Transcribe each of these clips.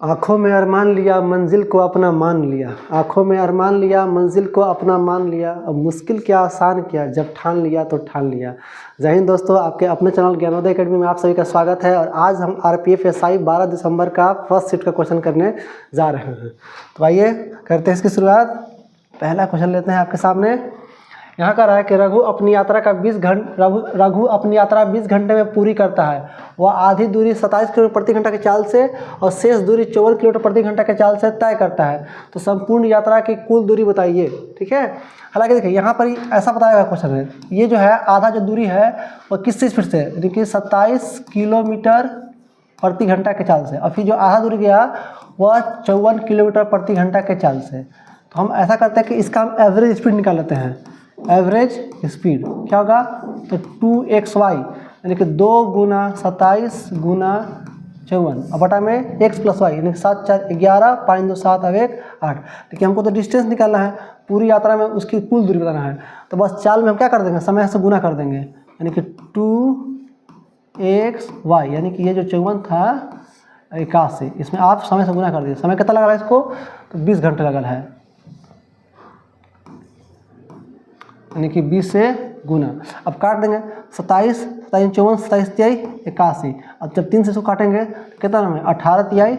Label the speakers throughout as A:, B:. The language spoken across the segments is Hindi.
A: आँखों में अरमान लिया मंजिल को अपना मान लिया, आँखों में अरमान लिया मंजिल को अपना मान लिया, अब मुश्किल क्या आसान किया जब ठान लिया तो ठान लिया। जय हिंद दोस्तों, आपके अपने चैनल ज्ञानोदय एकेडमी में आप सभी का स्वागत है। और आज हम RPF SI 12 दिसंबर का फर्स्ट शिफ्ट का क्वेश्चन करने जा रहे हैं। तो आइए करते हैं इसकी शुरुआत। पहला क्वेश्चन लेते हैं आपके सामने। यहाँ का रहा है कि रघु अपनी यात्रा 20 घंटे में पूरी करता है। वह आधी दूरी 27 किलोमीटर प्रति घंटा की चाल से और शेष दूरी 54 किलोमीटर प्रति घंटा की चाल से तय करता है। तो संपूर्ण यात्रा की कुल दूरी बताइए। ठीक है, हालांकि देखिए यहाँ पर ऐसा बताया हुआ क्वेश्चन है, ये जो है आधा जो दूरी है वह किस स्पीड से, यानी कि 27 किलोमीटर प्रति घंटा के चाल से, और फिर जो आधा दूरी गया वह 54 किलोमीटर प्रति घंटा के चाल से। तो हम ऐसा करते हैं कि इसका हम एवरेज स्पीड निकाल लेते हैं। एवरेज स्पीड क्या होगा, तो 2xy यानी कि 2 गुना 27 गुना 54 और बटा में x प्लस वाई यानी कि 7 4 11 5 2 7 और 1 8। देखिए हमको तो डिस्टेंस निकालना है, पूरी यात्रा में उसकी कुल दूरी बताना है। तो बस चाल में हम क्या कर देंगे, समय से गुना कर देंगे, यानी कि 2xy यानी कि ये जो 54 था 81, इसमें आप समय से गुना कर दीजिए। समय कितना लगा है इसको, तो 20 घंटे लगा है, यानी कि 20 से गुना। अब काट देंगे 27 27 54 27 तिहाई 81। अब जब 3 से इसको काटेंगे तो कितना नाम है, 18 तिहाई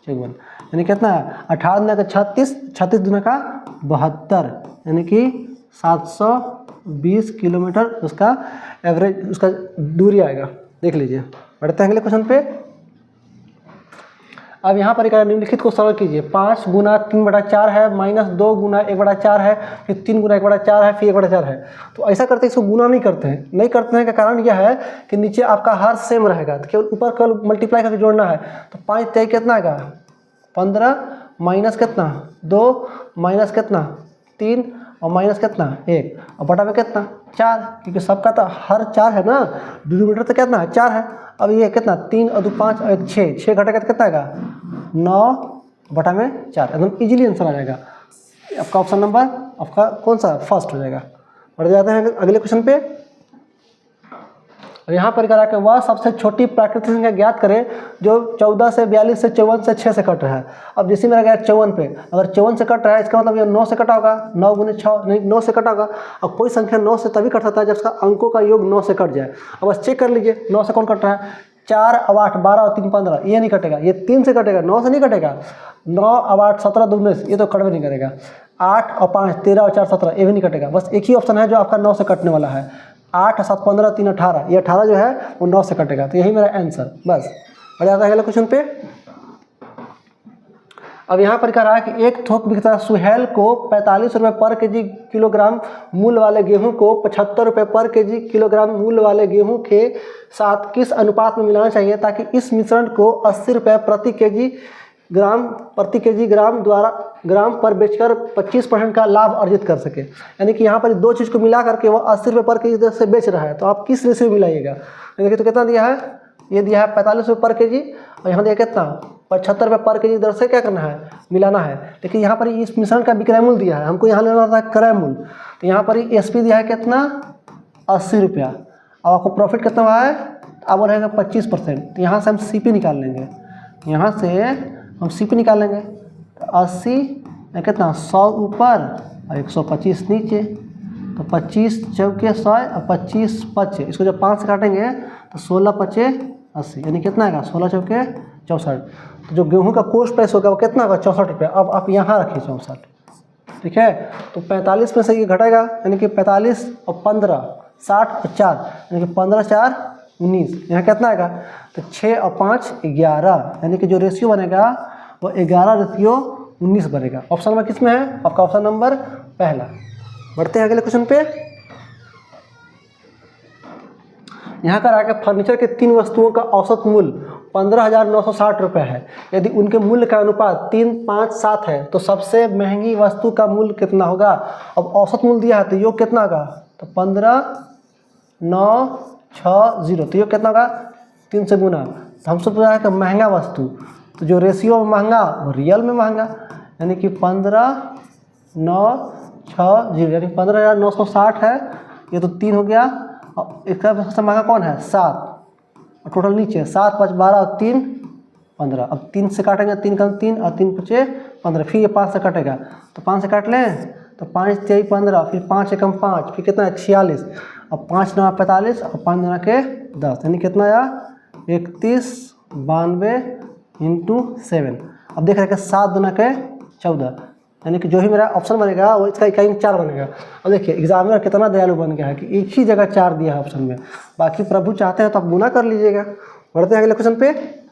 A: 54, यानी कितना है 18 दुना का 36, 36 दुना का 72, यानी कि 720 किलोमीटर उसका एवरेज उसका दूरी आएगा। देख लीजिए, बढ़ते हैं अगले क्वेश्चन पे। अब यहाँ पर निम्नलिखित को सरल कीजिए। 5 गुना 3/4 है, माइनस 2 गुना 1/4 है, फिर 3 गुना 1/4 है, फिर 1/4 है। तो ऐसा करते हैं, इसको गुना नहीं करते हैं का कारण यह है कि नीचे आपका हर सेम रहेगा, तो केवल ऊपर केवल मल्टीप्लाई करके जोड़ना है। तो 5 तिहाई कितना आएगा 15, माइनस कितना 2, माइनस कितना 3 और माइनस कितना 1 और बटा में कितना 4, क्योंकि सबका तो हर 4 है ना, डिनोमिनेटर तो कितना है 4 है। अब ये कितना 3 और 2 5 और 1 6, 6 घटा के कितना आएगा 9 बटा में 4, एकदम इजीली आंसर आ जाएगा। आपका ऑप्शन नंबर आपका कौन सा फर्स्ट हो जाएगा। बढ़ जाते हैं अगले क्वेश्चन पे। और यहाँ पर करा कि वह सबसे छोटी प्राकृतिक संख्या ज्ञात करें जो 14 से 42 से 54 से 6 से कट रहा है। अब जैसे मेरा गया 54 पे, अगर 54 से कट रहा है इसका मतलब ये 9 से कटा होगा, 9 गुने 6 नहीं 9 से कटा होगा। अब कोई संख्या 9 से तभी कट सकता है जब उसका अंकों का योग 9 से कट जाए। अब बस चेक कर लीजिए 9 से कौन कट रहा है, 4 और 8 12 और 3 15, ये नहीं कटेगा। ये 3 से कटेगा, 9 से नहीं कटेगा। 9 और 8 17 2 19, ये तो कट भी नहीं करेगा। 8 और 5 13 और 4 17, ये भी नहीं कटेगा। बस एक ही ऑप्शन है जो आपका 9 से कटने वाला है, 8 7 15 3 18, ये 18 जो है वो 9 से कटेगा। तो यही मेरा आंसर। बस बढ़ जाता है अगले क्वेश्चन पे। अब यहाँ पर कह रहा है कि एक थोक विक्रेता सुहेल को 45 रुपये पर केजी किलोग्राम मूल्य वाले गेहूं को 75 रुपये पर केजी किलोग्राम मूल्य वाले गेहूं के साथ किस अनुपात में मिलाना चाहिए ताकि इस मिश्रण को 80 रुपये प्रति केजी ग्राम द्वारा ग्राम पर बेचकर 25% का लाभ अर्जित कर सके। यानी कि यहाँ पर दो चीज़ को मिला करके वो 80 रुपये पर केजी दर से बेच रहा है, तो आप किस रेशियो में मिलाइएगा। देखिए तो कितना दिया है, ये दिया है 45 रुपये पर केजी, और यहाँ दिया कितना 75 रुपये पर केजी दर से क्या करना है, मिलाना है। लेकिन यहाँ पर इस मिश्रण का विक्रय मूल्य दिया है, हमको यहाँ लेना था क्रय मूल्य। तो यहाँ पर SP दिया है कितना 80 रुपया, और आपको प्रॉफिट कितना हुआ है, अब वो रहेगा 25%। तो यहाँ से हम CP निकाल लेंगे, यहाँ से हम CP निकालेंगे। तो 80 कितना 100 ऊपर और 125 नीचे, तो 25 चौके 100 और 25 5, इसको जब 5 से काटेंगे तो 16 5 80, यानी कितना आएगा 16 चौके 64। तो जो गेहूं का कोस्ट प्राइस होगा वो कितना होगा 64 रुपये। अब आप यहाँ रखिए 64, ठीक है। तो 45 में से ये घटेगा, यानी कि 45 और 15 60 और 4, यानी कि 15 4 19, यहाँ कितना आएगा, तो 6 और 5 11, यानी कि जो रेशियो बनेगा वो 11:19 बनेगा। ऑप्शन नंबर किस में है, आपका ऑप्शन नंबर पहला। बढ़ते हैं अगले क्वेश्चन पे। यहाँ का रहा कि फर्नीचर के 3 वस्तुओं का औसत मूल्य 15,960 रुपये है। यदि उनके मूल्य का अनुपात 3 5 7 है तो सबसे महंगी वस्तु का मूल्य कितना होगा। अब औसत मूल्य दिया है तो योग कितना होगा, तो 15,960, तो योग कितना होगा 3 से गुना। तो हमसे पूछा है कि महंगा वस्तु, तो जो रेशियो में महंगा वो रियल में महंगा, यानी कि 15,960, यानी 15,960 है, ये तो 3 हो गया। और इसका सबसे महंगा कौन है 7, और टोटल नीचे 7 5 12 और 3 15। अब 3 से काटेंगे, 3 कम 3 और 3 पचे 15, फिर ये 5 से कटेगा तो 5 से काट लें तो 5 3 15, फिर 5 एकम 5, फिर कितना है 46, अब 5 9 45 और 5 9 के 10, यानी कितना आया 31 92 इंटू 7। अब देख रहे हैं 7 2 के 14, यानी कि जो ही मेरा ऑप्शन बनेगा वो इसका इकाई 4 बनेगा। अब देखिए एग्जामिनर कितना दयालु बन गया है कि एक ही जगह 4 दिया है ऑप्शन में, बाकी प्रभु चाहते हैं तो आप गुना कर लीजिएगा। बढ़ते हैं अगले क्वेश्चन पे।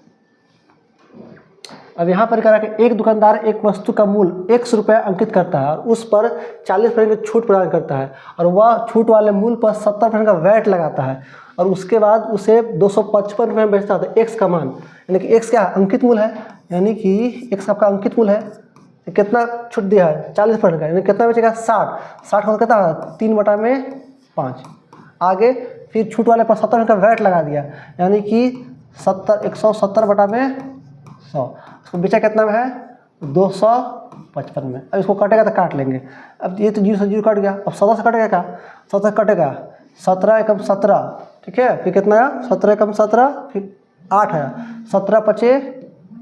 A: अब यहाँ पर कह कि एक दुकानदार एक वस्तु का मूल्य 100 रुपये अंकित करता है और उस पर 40% की छूट प्रदान करता है और वह छूट वाले मूल्य पर 70% का वैट लगाता है और उसके बाद उसे 255 रुपये में बेचता है। तो एक्स का मान, यानी कि एक्स क्या अंकित मूल्य है, यानी कि एक्स आपका अंकित मूल्य है, तो कितना छूट दिया है 40% का, यानी कितना बेचेगा 60 का कितना 3/5। आगे फिर छूट वाले पर 70% का वैट लगा दिया, यानी कि 170/100, उसको बेचा कितना में है 255 में। अब इसको कटेगा तो काट लेंगे, अब ये तो 0 से 0 कट गया, अब 17 से कटेगा क्या 17 से कटेगा 17 एकम 17, ठीक है, फिर कितना आया 17 एकम 17, फिर 8 आया 17 पचे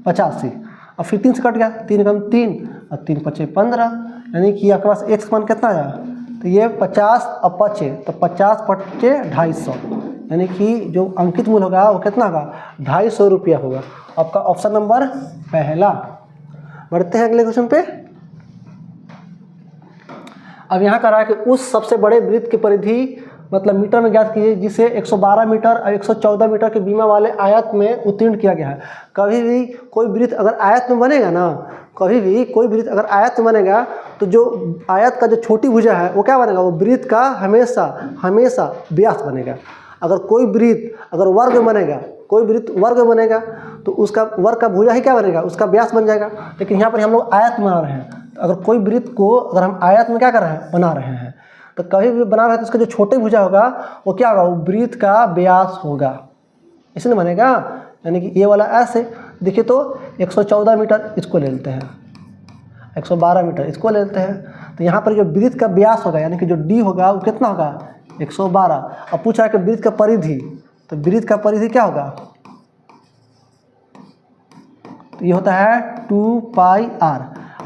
A: 85, और फिर 3 से कट गया 3 एकम 3 और 3 पचे 15, यानी कि आपके पास एक्स मान कितना आया तो ये 50 और पचे तो 50 पचे 250, यानी कि जो अंकित मूल्य होगा वो कितना होगा 250 रुपया होगा। आपका ऑप्शन नंबर पहला। बढ़ते हैं अगले क्वेश्चन पे। अब यहाँ कह रहा है कि उस सबसे बड़े वृत्त की परिधि मतलब मीटर में ज्ञात कीजिए जिसे 112 मीटर और 114 मीटर के बीमा वाले आयत में उत्तीर्ण किया गया है। कभी भी कोई वृत्त अगर आयत में बनेगा ना, कभी भी कोई वृत्त अगर आयत में बनेगा तो जो आयत का जो छोटी भुजा है वो क्या बनेगा, वो वृत्त का हमेशा व्यास बनेगा। अगर कोई वृत्त अगर वर्ग में बनेगा, कोई वृत्त वर्ग में बनेगा तो उसका वर्ग का भुजा ही क्या बनेगा, उसका व्यास बन जाएगा। लेकिन यहाँ पर हम लोग आयत बना रहे हैं, तो अगर कोई वृत्त को अगर हम आयत में क्या कर रहे हैं बना रहे हैं, तो कभी भी बना रहे हैं तो उसका जो छोटे भुजा होगा वो क्या होगा, वो वृत्त का व्यास होगा, इसलिए बनेगा। यानी कि ये वाला ऐसे देखिए तो 114 मीटर इसको ले लेते हैं, 112 मीटर इसको ले लेते हैं, तो यहाँ पर जो वृत्त का व्यास होगा यानी कि जो डी होगा वो कितना होगा 112। अब पूछा है कि वृत्त का परिधि, तो वृत्त का परिधि क्या होगा, तो ये होता है 2πr,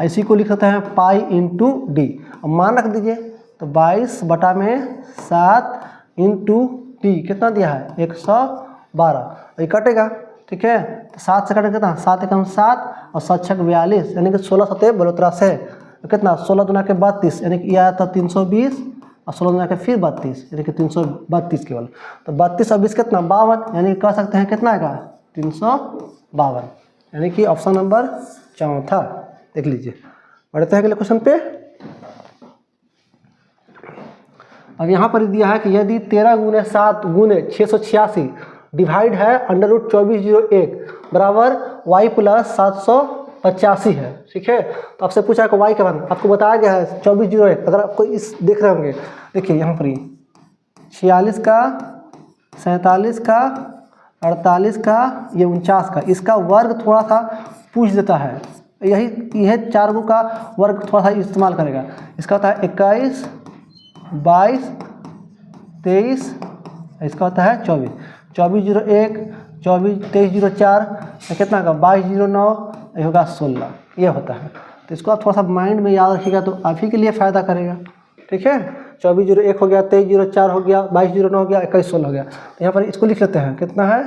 A: इसी को लिख सकते हैं पाई इंटू डी। अब मान रख दीजिए तो 22/7 इंटू डी कितना दिया है 112, ये कटेगा, ठीक है, तो 7 से कटेगा कितना 7 एकम 7 और 7 छक 42, यानी कि 16 सतह बलोतरा से तो कितना 16 दूना के 32, यानी कि यह आता 320 और 16 दूना के फिर 32, यानी कि 332 केवल। तो 32 और 20 कितना 52, यानी कि कह सकते हैं कितना आएगा 352, यानी कि ऑप्शन नंबर चौथा देख लीजिए। बढ़ते हैं अगले क्वेश्चन पे। अब यहाँ पर दिया है कि यदि 13 × 7 × 686 डिवाइड है √2401 बराबर y प्लस 785 है, ठीक है, तो आपसे पूछा है कि y का मान आपको बताया गया है 2401। अगर आपको इस देख रहे होंगे, देखिए यहाँ पर 46 का 47 का 48 का ये 49 का, इसका वर्ग थोड़ा सा पूछ देता है, यह 4 गो का वर्ग थोड़ा सा इस्तेमाल करेगा। इसका होता है 21 22 23, इसका होता है 24 2401 24 2304 कितना होगा 2209, ये होगा 16, ये होता है। तो इसको आप थोड़ा सा माइंड में याद रखिएगा तो आप ही के लिए फ़ायदा करेगा, ठीक है। 2401 हो गया, 2304 हो गया, 2209 हो गया, 2116 हो गया। तो यहाँ पर इसको लिख लेते हैं, कितना है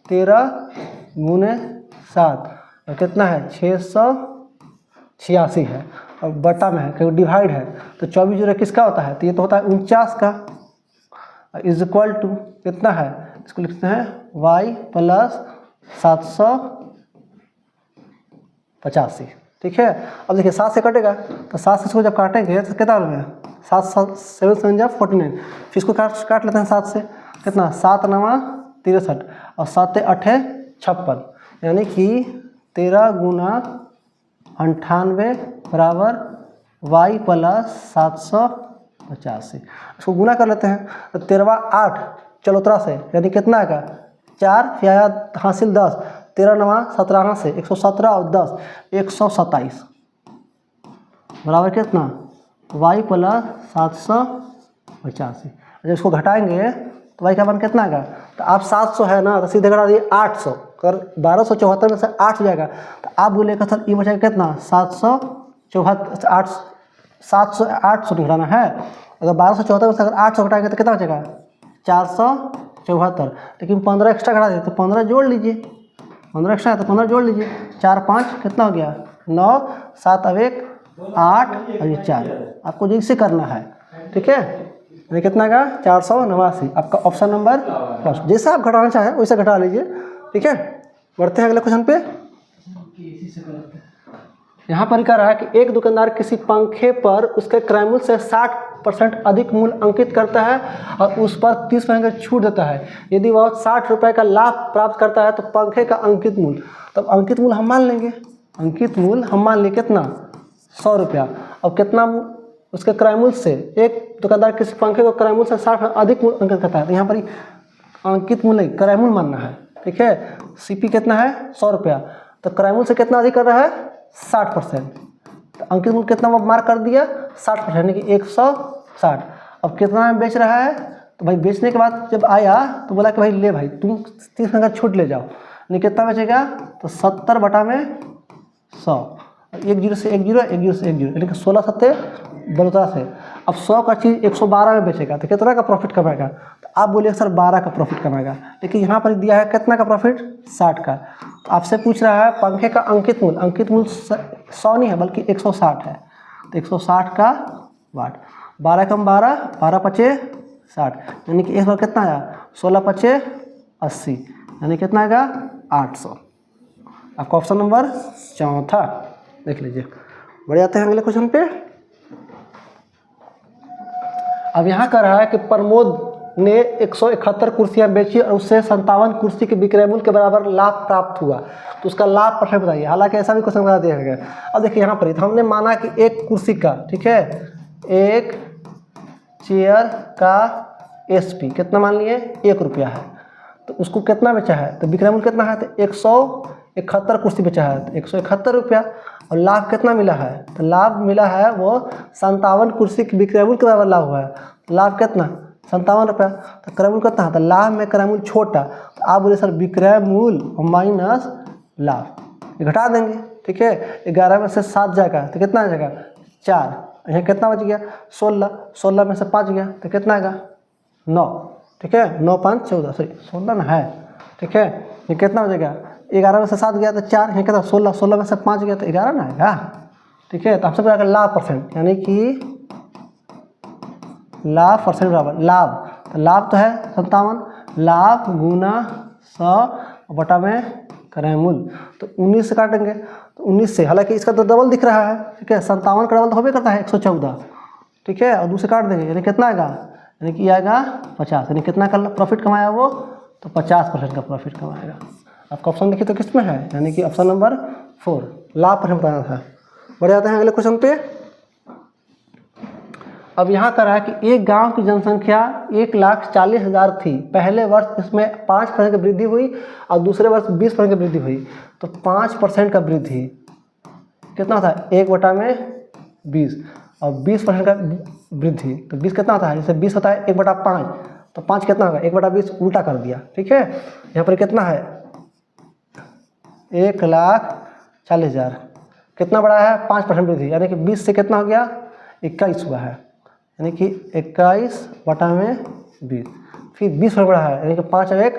A: 13 × 7 और कितना है 686 है, और बटा में है क्योंकि डिवाइड है तो 24 किसका होता है, तो ये तो होता है 49 का, इज इक्वल टू कितना है, इसको लिखते हैं y प्लस 785, ठीक है। अब देखिए 7 से कटेगा तो 7 से इसको जब काटेंगे तो कितना होगा 7 7 7 7 49, फिर इसको काट लेते हैं 7 से, कितना 7 9 63 और 7 8 56, यानी कि 13 × 98 बराबर y प्लस 785। इसको गुना कर लेते हैं तो 13 8 चलोतरा से, यानी कितना आएगा 4, फिर आया हासिल 10, 13 9 17 से 117 और 10 127 बराबर कितना y प्लस 785। जब इसको घटाएंगे तो y का मान कितना आएगा, तो आप 700 है ना तो सीधे घटा दिए 800, अगर 1274 में से 8 हो जाएगा तो आप बोलेगा सर ये बचेगा कितना 700 घटाना है। अगर 1274 में से अगर 800 घटाएंगे तो कितना बचेगा 474। लेकिन 15 एक्स्ट्रा घटा दें तो 15 जोड़ लीजिए, 15 एक्स्ट्रा है तो 15 जोड़ लीजिए, 4 5 कितना हो गया 9, 7 अब 1 8 और ये 4। आपको जैसे करना है, ठीक है। ये कितना का 489, आपका ऑप्शन नंबर फर्स्ट। जैसे आप घटाना चाहें वैसे घटा लीजिए, ठीक है। बढ़ते हैं अगले क्वेश्चन पे। यहाँ पर कह रहा है कि एक दुकानदार किसी पंखे पर उसके क्रय मूल्य से 60% अधिक मूल्य अंकित करता है और उस पर 30% की छूट देता है। यदि वह 60 रुपये का लाभ प्राप्त करता है तो पंखे का अंकित मूल्य, तब अंकित मूल्य हम मान लेंगे, अंकित मूल्य हम मान लें कितना 100 रुपया। और कितना उसके क्रय मूल्य से, एक दुकानदार किसी पंखे को क्रय मूल्य से 60 अधिक मूल्य अंकित करता है, तो यहाँ पर अंकित मूल्य क्रय मूल्य मानना है, ठीक है। सीपी कितना है 100 रुपया, तो क्रय मूल्य से कितना अधिक कर रहा है 60%, तो अंकित मूल्य कितना वो मार्क कर दिया 60%, यानी कि 160। अब कितना में बेच रहा है, तो भाई बेचने के बाद जब आया तो बोला कि भाई ले भाई तुम 30% का छूट ले जाओ, यानी कितना बचेगा तो 70 बटा में 100, 1 0 से 1 0, 1 0 से 1 0, यानी कि 16 सत्ते 12 से। अब 100 का चीज़ 112 में बेचेगा तो कितना का प्रॉफिट कमाएगा, तो आप बोलिए सर 12 का प्रॉफिट कमाएगा, लेकिन यहाँ पर दिया है कितना का प्रॉफिट 60 का। तो आपसे पूछ रहा है पंखे का अंकित मूल्य, अंकित मूल्य 100 नहीं है बल्कि 160 है, तो 160 का वाट, 12 कम 12, 12 पचे 60, यानी कि एक बार कितना आया 16 पचे 80, यानी कितना आएगा 800। आपका ऑप्शन नंबर चौथा देख लीजिए। बढ़ जाते हैं अगले क्वेश्चन पे। अब यहाँ कर रहा है कि प्रमोद ने 171 कुर्सियाँ बेची और उससे 57 कुर्सी के विक्रय मूल्य के बराबर लाभ प्राप्त हुआ, तो उसका लाभ परसेंट बताइए। हालांकि ऐसा भी क्वेश्चन बता दिया गया। अब देखिए यहाँ पर हमने माना कि एक कुर्सी का, ठीक है, एक चेयर का एसपी कितना मान लिए 1 रुपया है, तो उसको कितना बेचा है, तो विक्रय मूल्य कितना है, तो 171 कुर्सी बेचा है तो 171 रुपया। और लाभ कितना मिला है, तो लाभ मिला है वो 57 कुर्सी के विक्रय मूल्य के बराबर लाभ हुआ है, लाभ कितना 57 रुपया। तो क्रय मूल्य कितना है, तो लाभ में क्रय मूल्य छोटा, तो आप बोले सर विक्रय मूल्य माइनस लाभ, घटा देंगे, ठीक है। 11 में से 7 जाएगा तो कितना आ जाएगा 4, यहाँ कितना बच गया 16, 16 में से 5 गया तो कितना आएगा 9, ठीक है, 9 5 14, सॉरी 16 ना है, ठीक है। ये कितना हो जाएगा 11 में से 7 गया तो 4, यहाँ कितना 16, 16 में से 5 गया तो 11 ना आएगा, ठीक है। तो आपसे पूछा लाभ परसेंट, यानी कि लाभ परसेंट बराबर लाभ, तो लाभ तो है 57, लाभ गुना 100 बटा में क्रय मूल्य, तो 19 से काटेंगे तो 19 से, हालांकि इसका तो डबल दिख रहा है, ठीक है, 57 का डबल तो हो भी करता है 114, ठीक है, और 2 से काट देंगे, यानी कितना आएगा, यानी कि आएगा 50, यानी कितना का प्रॉफिट कमाया वो, तो 50% का प्रॉफिट कमाएगा। आपका ऑप्शन देखिए तो किस में है, यानी कि ऑप्शन नंबर 4 लाभ परसेंट बताना था। बढ़ जाते हैं अगले क्वेश्चन पे। अब यहाँ कर रहा है कि एक गांव की जनसंख्या 1,40,000 थी, पहले वर्ष इसमें 5% की वृद्धि हुई और दूसरे वर्ष 20% की वृद्धि हुई, तो 5% का वृद्धि कितना था 1 बटा में 20 और 20% का वृद्धि, तो 20 कितना होता है, जैसे 20 होता है 1 बटा 5, तो 5 कितना होगा 1 बटा 20 उल्टा कर दिया, ठीक है। यहाँ पर कितना है 1,40,000, कितना बड़ा है 5% वृद्धि, यानी कि 20 से कितना हो गया 21 हुआ है, यानी कि 21 बटा में 20, फिर 20 बड़ा है, यानी कि 5 और 1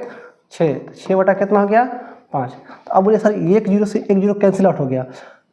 A: 6, 6 बटा कितना हो गया 5। तो अब बोलिए सर 1 0 से 1 0 कैंसिल आउट हो गया,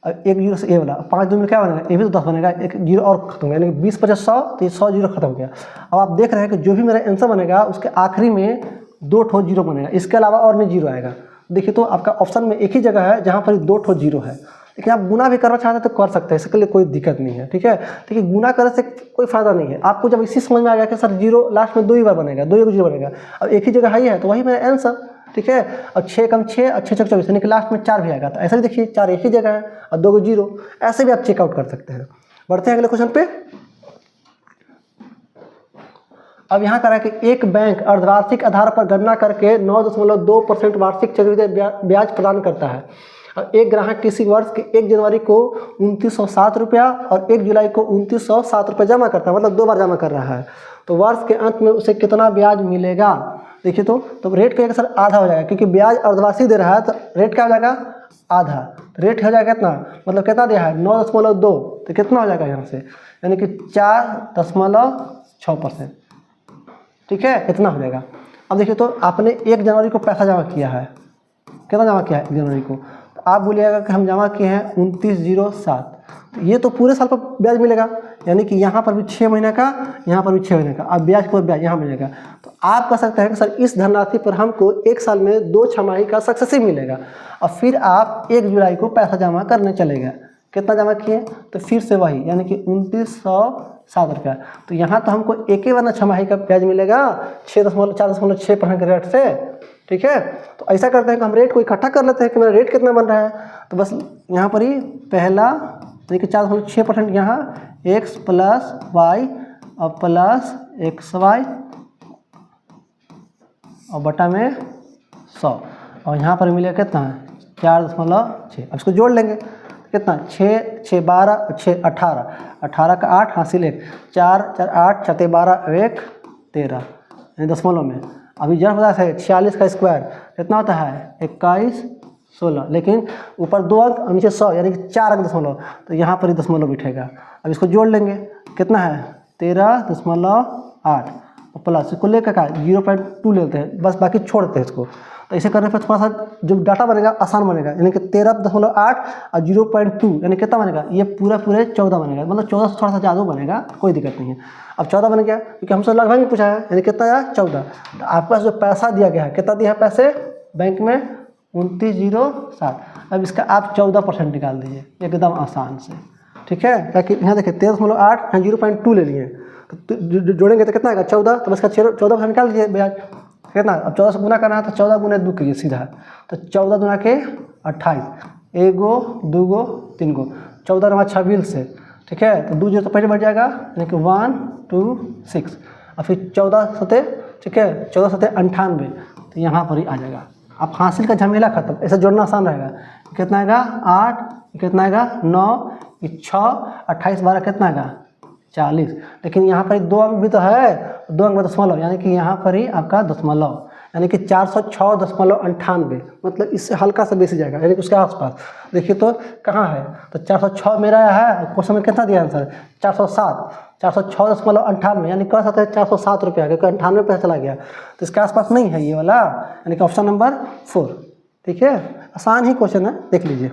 A: 1 0 से ए वाला 5 2 में क्या बनेगा, ये भी तो 10 बनेगा, 1 0 और खत्म हो गया, यानी कि 20 50 100, तो ये 100 0 खत्म हो गया। अब आप देख रहे हैं कि जो भी मेरा आंसर बनेगा उसके आखिरी में 2 ठो 0 बनेगा, इसके अलावा और नहीं 0 आएगा। देखिए तो आपका ऑप्शन में एक ही जगह है जहाँ पर 2 ठो 0 है, लेकिन आप गुना भी करना चाहते हैं तो कर सकते हैं, इसके लिए कोई दिक्कत नहीं है, ठीक है। देखिए गुना करने से कोई फायदा नहीं है, आपको जब इसी समझ में आ गया कि सर 0 लास्ट में 2 ही बार बनेगा, 2 0 बनेगा, अब एक ही जगह है तो वही मेरा आंसर, ठीक है। और 6 कम 6 और 6 6 24, यानी कि लास्ट में 4 भी आएगा, तो ऐसा भी देखिए 4 एक ही जगह है और 2 0, ऐसे भी आप चेकआउट कर सकते हैं। बढ़ते हैं अगले क्वेश्चन पे। अब यहाँ करा कि एक बैंक अर्धवार्षिक आधार पर गणना करके 9.2% वार्षिक चक्रवृद्धि ब्याज प्रदान करता है, और एक ग्राहक किसी वर्ष के 1 जनवरी को 2907 रुपया और 1 जुलाई को 2907 रुपये जमा करता है, मतलब 2 बार जमा कर रहा है, तो वर्ष के अंत में उसे कितना ब्याज मिलेगा। देखिए तो रेट क्या सर आधा हो जाएगा, क्योंकि ब्याज अर्धवार्षिक दे रहा है तो रेट क्या हो जाएगा आधा। तो रेट हो जाएगा कितना, मतलब कितना दिया है 9.2, तो कितना हो जाएगा यहाँ से, यानी कि 4.6%। ठीक है, इतना हो जाएगा। अब देखिए तो आपने 1 जनवरी को पैसा जमा किया है, कितना जमा किया है 1 जनवरी को, तो आप बोलिएगा कि हम जमा किए हैं 2907, तो ये तो पूरे साल पर ब्याज मिलेगा, यानी कि यहाँ पर भी 6 महीने का, यहाँ पर भी 6 महीने का, अब ब्याज को ब्याज यहाँ मिलेगा। तो आप कह सकते हैं कि सर इस धनराशि पर हमको 1 साल में 2 छमाही का सक्सेसिव मिलेगा, और फिर आप 1 जुलाई को पैसा जमा करने चले गए। कितना जमा किए, तो फिर से वही, यानी कि 2907 रुपया। तो यहाँ तो हमको एक ही बार छमाही का ब्याज मिलेगा 4.6% के रेट से। ठीक है, तो ऐसा करते हैं कि हम रेट को इकट्ठा कर लेते हैं कि मेरा रेट कितना बन रहा है। तो बस यहाँ पर ही पहला देखिए 4.6% यहाँ x प्लस वाई और प्लस XY और बटा में 100, और यहाँ पर मिलेगा कितना 4.6। अब इसको जोड़ लेंगे कितना 6 6 12 6 18, 18 का 8 हासिल 1, 4 4 8 4 12 1 13, यानी दशमलव में। अभी जब पता है 46 का स्क्वायर कितना होता है 21 16, लेकिन ऊपर 2 अंक और नीचे 100, यानी कि 4 अंक दशमलव, तो यहाँ पर ही दशमलव बिठेगा। अब इसको जोड़ लेंगे कितना है 13.8 और प्लस इसको लेकर का 0.2 लेते हैं, बस बाकी छोड़ देते हैं इसको। तो ऐसे करने पर थोड़ा सा जो डाटा बनेगा आसान बनेगा, यानी कि 13.8 और 0.2 यानी कितना बनेगा, ये पूरे 14 बनेगा, मतलब 14 से थोड़ा सा ज़्यादा बनेगा, कोई दिक्कत नहीं है। अब 14 बन गया, क्योंकि हमसे लगभग में पूछा है, यानी कितना आया 14। तो आपके पास जो पैसा दिया गया है, कितना दिया है पैसे बैंक में 2907। अब इसका आप 14% निकाल दीजिए एकदम आसान से। ठीक है, ताकि यहाँ देखिए 13.8 यहाँ 0.2 ले लिए, तो जोड़ेंगे तो कितना आएगा 14, तो इसका 14% निकाल दीजिए ब्याज कितना। अब 14 से गुना करना है तो 14 गुना 2 कीजिए सीधा, तो 14 गुना के 28, 1 2 3 14 नंबर 26 से। ठीक है, तो 2 0 तो पहले बढ़ जाएगा, यानी कि 1 2 6 और फिर 14 सते, ठीक है 14 सते 98, तो यहाँ पर ही आ जाएगा। अब हासिल का झमेला खत्म, ऐसा जोड़ना आसान रहेगा। कितना आएगा 8, कितना आएगा 9, 6 28 12 कितना आएगा 40, लेकिन यहाँ पर 2 अंक भी तो है, 2 अंक में दशमलव, यानी कि यहाँ पर ही आपका दशमलव, यानी कि 406.98, मतलब इससे हल्का सा बेसी जाएगा, यानी कि उसके आसपास। देखिए तो कहाँ है, तो 406 मेरा है, क्वेश्चन में कितना दिया आंसर 407, 406.98, यानी कह सकते हैं 407 रुपया, क्योंकि 98 पैसा चला गया, तो इसके आसपास नहीं है ये वाला, यानी कि ऑप्शन नंबर 4। ठीक है, आसान ही क्वेश्चन है, देख लीजिए।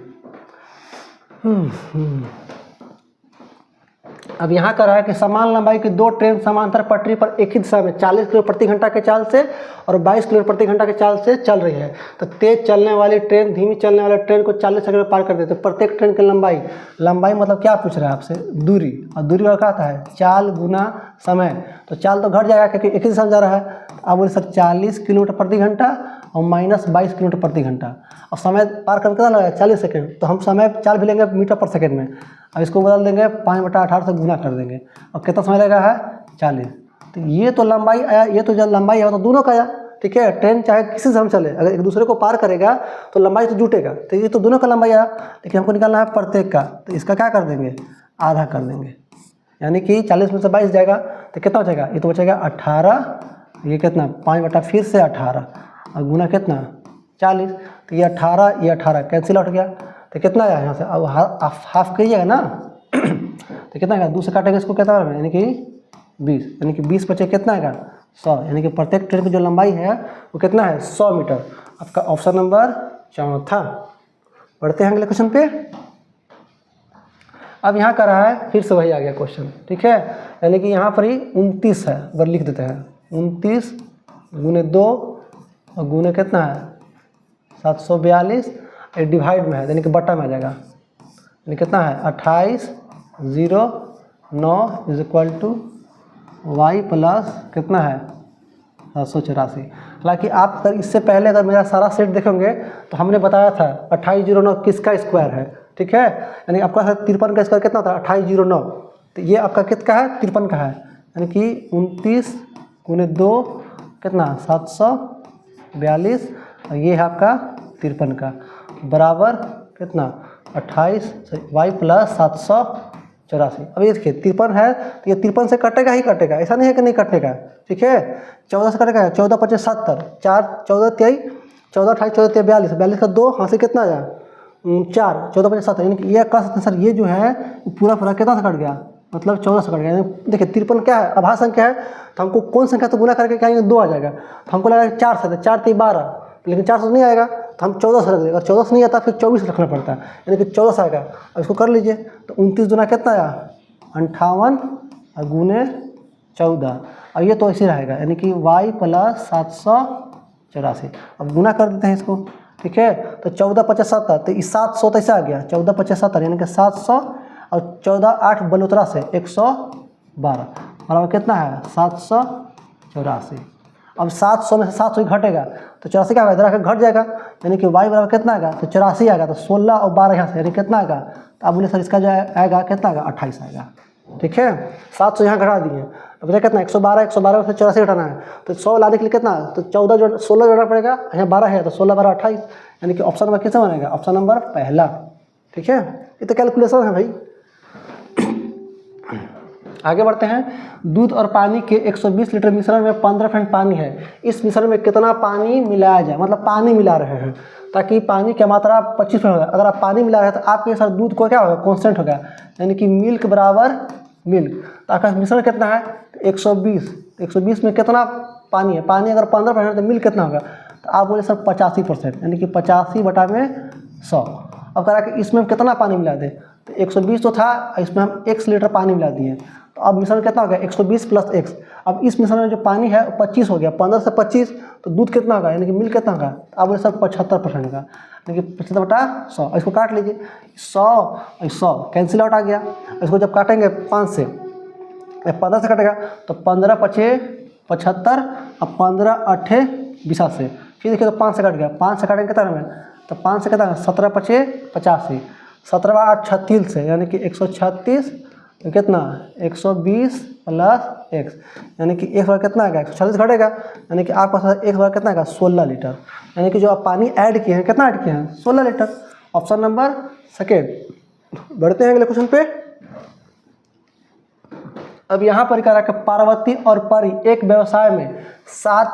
A: अब यहाँ कर रहा है कि समान लंबाई की 2 ट्रेन समांतर पटरी पर एक ही दिशा में 40 किलोमीटर प्रति घंटा के चाल से और 22 किलोमीटर प्रति घंटा के चाल से चल रही है। तो तेज चलने वाली ट्रेन धीमी चलने वाली ट्रेन को 40 सेकंड में पार कर देते। तो प्रत्येक ट्रेन की लंबाई मतलब क्या पूछ रहा है आपसे, दूरी, और दूरी का क्या आता है चाल गुना समय। तो चाल तो घट जाएगा क्योंकि एक ही दिशा में जा रहा है। आप बोले सर 40 किलोमीटर प्रति घंटा और माइनस 22 किलोमीटर प्रति घंटा, और समय पार करने कितना लगा 40 सेकंड, तो हम समय चाल भी लेंगे मीटर पर सेकंड में। अब इसको बदल देंगे 5/18 से गुना कर देंगे, और कितना समय लगेगा है 40। तो ये तो लंबाई आया, ये तो जब लंबाई आया तो दोनों का आया। ठीक है, ट्रेन चाहे किसी से हम चले, अगर एक दूसरे को पार करेगा तो लंबाई तो जुटेगा, तो ये तो दोनों का लंबाई आया, लेकिन हमको निकालना है प्रत्येक का। तो इसका क्या कर देंगे, आधा कर देंगे, यानी कि 40 में से 22 जाएगा तो कितना बचेगा, ये तो बचेगा 18, ये कितना 5 फिर से 18 और गुना कितना 40, तो ये 18 कैंसिल आउट गया, तो कितना आया यहाँ से। अब हाफ करिएगा ना तो कितना आएगा, 2 से काटेंगे इसको कितना आएगा, यानी कि 20, यानी कि 20 बचे कितना आएगा 100, यानी कि प्रत्येक ट्रेन की जो लंबाई है वो कितना है 100 मीटर। आपका ऑप्शन नंबर 4। बढ़ते हैं अगले क्वेश्चन पे। अब यहाँ का रहा है फिर से वही आ गया क्वेश्चन। ठीक है, यानी कि यहाँ पर ही 29 है, अगर लिख देते हैं 29 गुने 2 और गुने कितना है 742, ये डिवाइड में है यानी कि बट्टा में आ जाएगा, यानी कितना है 28 0 9 is equal to Y plus कितना है 784। हालांकि आप अगर इससे पहले अगर मेरा सारा सेट देखेंगे तो हमने बताया था 2809 किसका स्क्वायर है। ठीक है, यानी आपका 53 का स्क्वायर कितना था 2809, तो ये आपका कितना है 53 का है, यानी कि 29 गुने 2 कितना 742 और ये है आपका 53 का बराबर कितना 28 वाई प्लस 84। अब ये देखिए 53 है तो ये 53 से कटेगा ही कटेगा, ऐसा नहीं है कि नहीं कटेगा, ठीक है। 14 से कटेगा, 14 25 70, 4 14 23, 14 28 14 23 42, 42 का 2 हाथ से कितना आया 4, 14 25 70, यानी कि ये कह सकते हैं सर ये जो है पूरा पूरा कितना से कट गया, मतलब 14 से कट गया। देखिए 53 क्या है, अभाज्य संख्या है, तो हमको कौन संख्या तो गुना करके क्या 2 आ जाएगा, तो हमको लगा 4 से, 4 3 12, लेकिन 4 से नहीं आएगा तो हम 14 से रख देंगे, 14 से नहीं आता फिर 24 रखना पड़ता है, यानी कि 14 से आएगा। अब इसको कर लीजिए, तो 29 दुना कितना आया 58 और गुने 14, और ये तो ऐसे रहेगा, यानी कि y + 784। अब गुना कर देते हैं इसको, ठीक है। तो 14 25 70, तो 700 तो ऐसा आ गया, 14 25 70 यानी कि 700 और 14 8 बलोतरा से 112 बराबर कितना है 784। अब 700 में से 700 घटेगा तो 84 का इधर आकर घट जाएगा, यानी कि y बराबर कितना आएगा तो 84 आएगा, तो 16 और 12 यहाँ से यानी कितना आएगा, तो आप बोले सर इसका जो आएगा कितना आएगा 28 आएगा, ठीक है। 700 यहाँ घटा दिए, अब ये कितना 112, 112 से 84 घटाना है, तो 100 लाने के लिए कितना, तो 16 जोड़ना पड़ेगा, यहाँ 12 है तो 16 12 28, यानी कि ऑप्शन नंबर किससे बनेगा, ऑप्शन नंबर पहला, ठीक है। ये तो कैलकुलेशन है भाई। आगे बढ़ते हैं। दूध और पानी के 120 लीटर मिश्रण में 15% पानी है, इस मिश्रण में कितना पानी मिलाया जाए, मतलब पानी मिला रहे हैं ताकि पानी की मात्रा 25% होगा। अगर आप पानी मिला रहे हैं तो आपके सर दूध को क्या होगा कांस्टेंट होगा, यानी कि मिल्क बराबर मिल्क, तो आपका मिश्रण कितना है 120, 120 में कितना पानी है, पानी अगर 15% तो मिल्क कितना होगा, तो आप बोले सर 85%, यानी कि 85/100। अब कह रहा है कि इसमें हम कितना पानी मिला दें, तो 120 तो था, इसमें हम x लीटर पानी मिला दिए, तो अब मिश्रण कितना हो गया 120 + x। अब इस मिश्रण में जो पानी है 25 हो गया, 15 से 25 तो दूध कितना होगा, यानी कि मिल्क कितना होगा, तो आप बोले सर 75% का, यानी कि 75/100। इसको काट लीजिए, 100 और 100 कैंसिल आउट आ गया। इसको जब काटेंगे 5 से 15 से कटेगा तो 15 5 75 और 15 8 82 से, फिर देखिए तो 5 से कट गया, 5 से काटेंगे कितना में, तो 5 से कितना 17 5 85, 17 8 36 से, यानी कि 136, तो कितना 120 + x, यानी कि एक बार कितना आएगा 140 घटेगा, यानी कि आपका पास एक बार कितना आएगा 16 लीटर, यानी कि जो आप पानी ऐड किए हैं कितना ऐड किए हैं 16 लीटर, ऑप्शन नंबर सेकेंड। बढ़ते हैं अगले क्वेश्चन पे। अब यहाँ पर क्या रखा, पार्वती और परी एक व्यवसाय में 7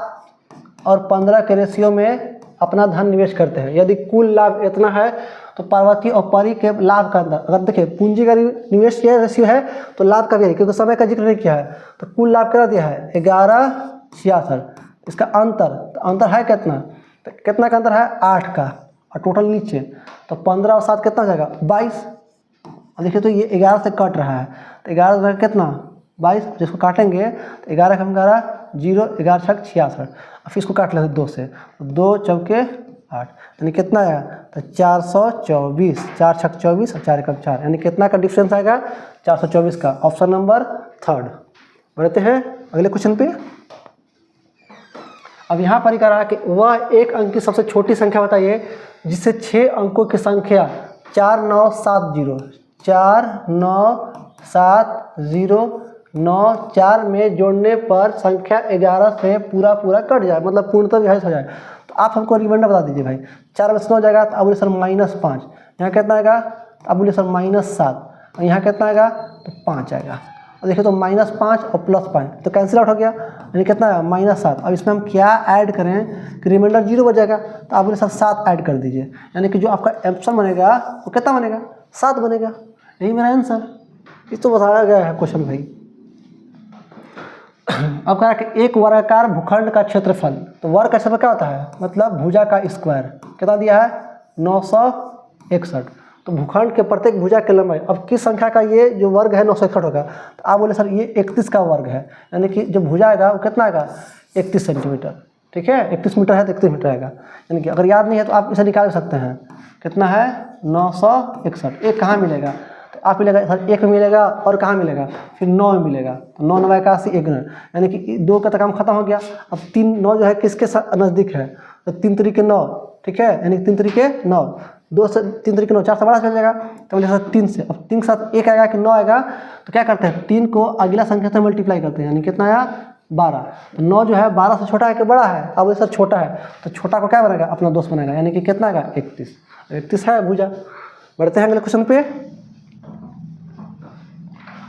A: और 15 के रेशियो में अपना धन निवेश करते हैं। यदि कुल लाभ इतना है तो पार्वती और परी के लाभ का अंतर, अगर देखिए पूंजी का निवेश किया रेशियो है तो लाभ का भी है, क्योंकि समय का जिक्र नहीं किया है, तो कुल लाभ कितना दिया है 1166। इसका अंतर, तो अंतर है कितना, तो कितना का अंतर है 8 का, और टोटल नीचे तो 15 और 7 कितना हो जाएगा 22। और देखिए तो ये 11 से कट रहा है, तो 11 कितना 22, जिसको काटेंगे तो 11 का 11 0, 11 छक 66, फिर इसको काट लेते 2 से, 2 चौके 8, यानी कितना आया तो 424, 4 छक 24 और 4 एकम 4, यानी कितना का डिफरेंस आएगा 424 का, ऑप्शन नंबर थर्ड। बढ़ते हैं अगले क्वेश्चन पे। अब यहाँ पर कह रहा है कि वह एक अंक की सबसे छोटी संख्या बताइए जिससे 6 अंकों की संख्या 4970 में जोड़ने पर संख्या 11 से पूरा कट जाए, मतलब पूर्णतः विभाजित हो जाए। तो आप हमको रिमाइंडर बता दीजिए भाई, 4 में से 9 जाएगा तो अब बोले सर -5, यहाँ कितना आएगा तो अब बोले सर -7, और यहाँ कितना आएगा तो 5 आएगा। और देखिए तो -5 और +5 तो कैंसिल आउट हो गया, यानी कितना आया -7। अब इसमें हम क्या ऐड करें कि रिमाइंडर 0 बचेगा, तो आप बोले सर 7 ऐड कर दीजिए, यानी कि जो आपका ऑप्शन बनेगा वो कितना बनेगा 7 बनेगा। यही मेरा आंसर, इस तो बताया गया है क्वेश्चन भाई। अब कहा कि एक वर्गाकार भूखंड का क्षेत्रफल, तो वर्ग का क्षेत्रफल क्या होता है मतलब भुजा का स्क्वायर, कितना दिया है 961, तो भूखंड के प्रत्येक भुजा की लंबाई, अब किस संख्या का ये जो वर्ग है 961 होगा, तो आप बोले सर ये 31 का वर्ग है, यानी कि जो भुजा आएगा वो कितना आएगा 31 सेंटीमीटर, ठीक है 31 मीटर है तो 31 मीटर आएगा, यानी कि अगर याद नहीं है तो आप इसे निकाल सकते हैं, कितना है 961। एक कहाँ मिलेगा तो आप मिलेगा सर 1 में मिलेगा और कहाँ मिलेगा फिर 9 में मिलेगा, तो 9 9 81 1 यानी कि 2 का तो काम खत्म हो गया। अब 3 9 जो है किसके नज़दीक है, तो 3 3 9, ठीक है, यानी 3 3 9, 2 से 3 3 9, 4 से बड़ा चल जाएगा, तो बोले सर 3 से, अब 3 के साथ 1 आएगा कि 9 आएगा, तो क्या करते हैं 3 को अगला संख्या से मल्टीप्लाई करते हैं, यानी कितना आया 12। तो 9 जो है 12 से छोटा है कि बड़ा है, अब सर छोटा है, तो छोटा को क्या बनेगा अपना दोस्त बनेगा, यानी कि कितना आएगा 31 है भुजा। बढ़ते हैं अगले क्वेश्चन पे।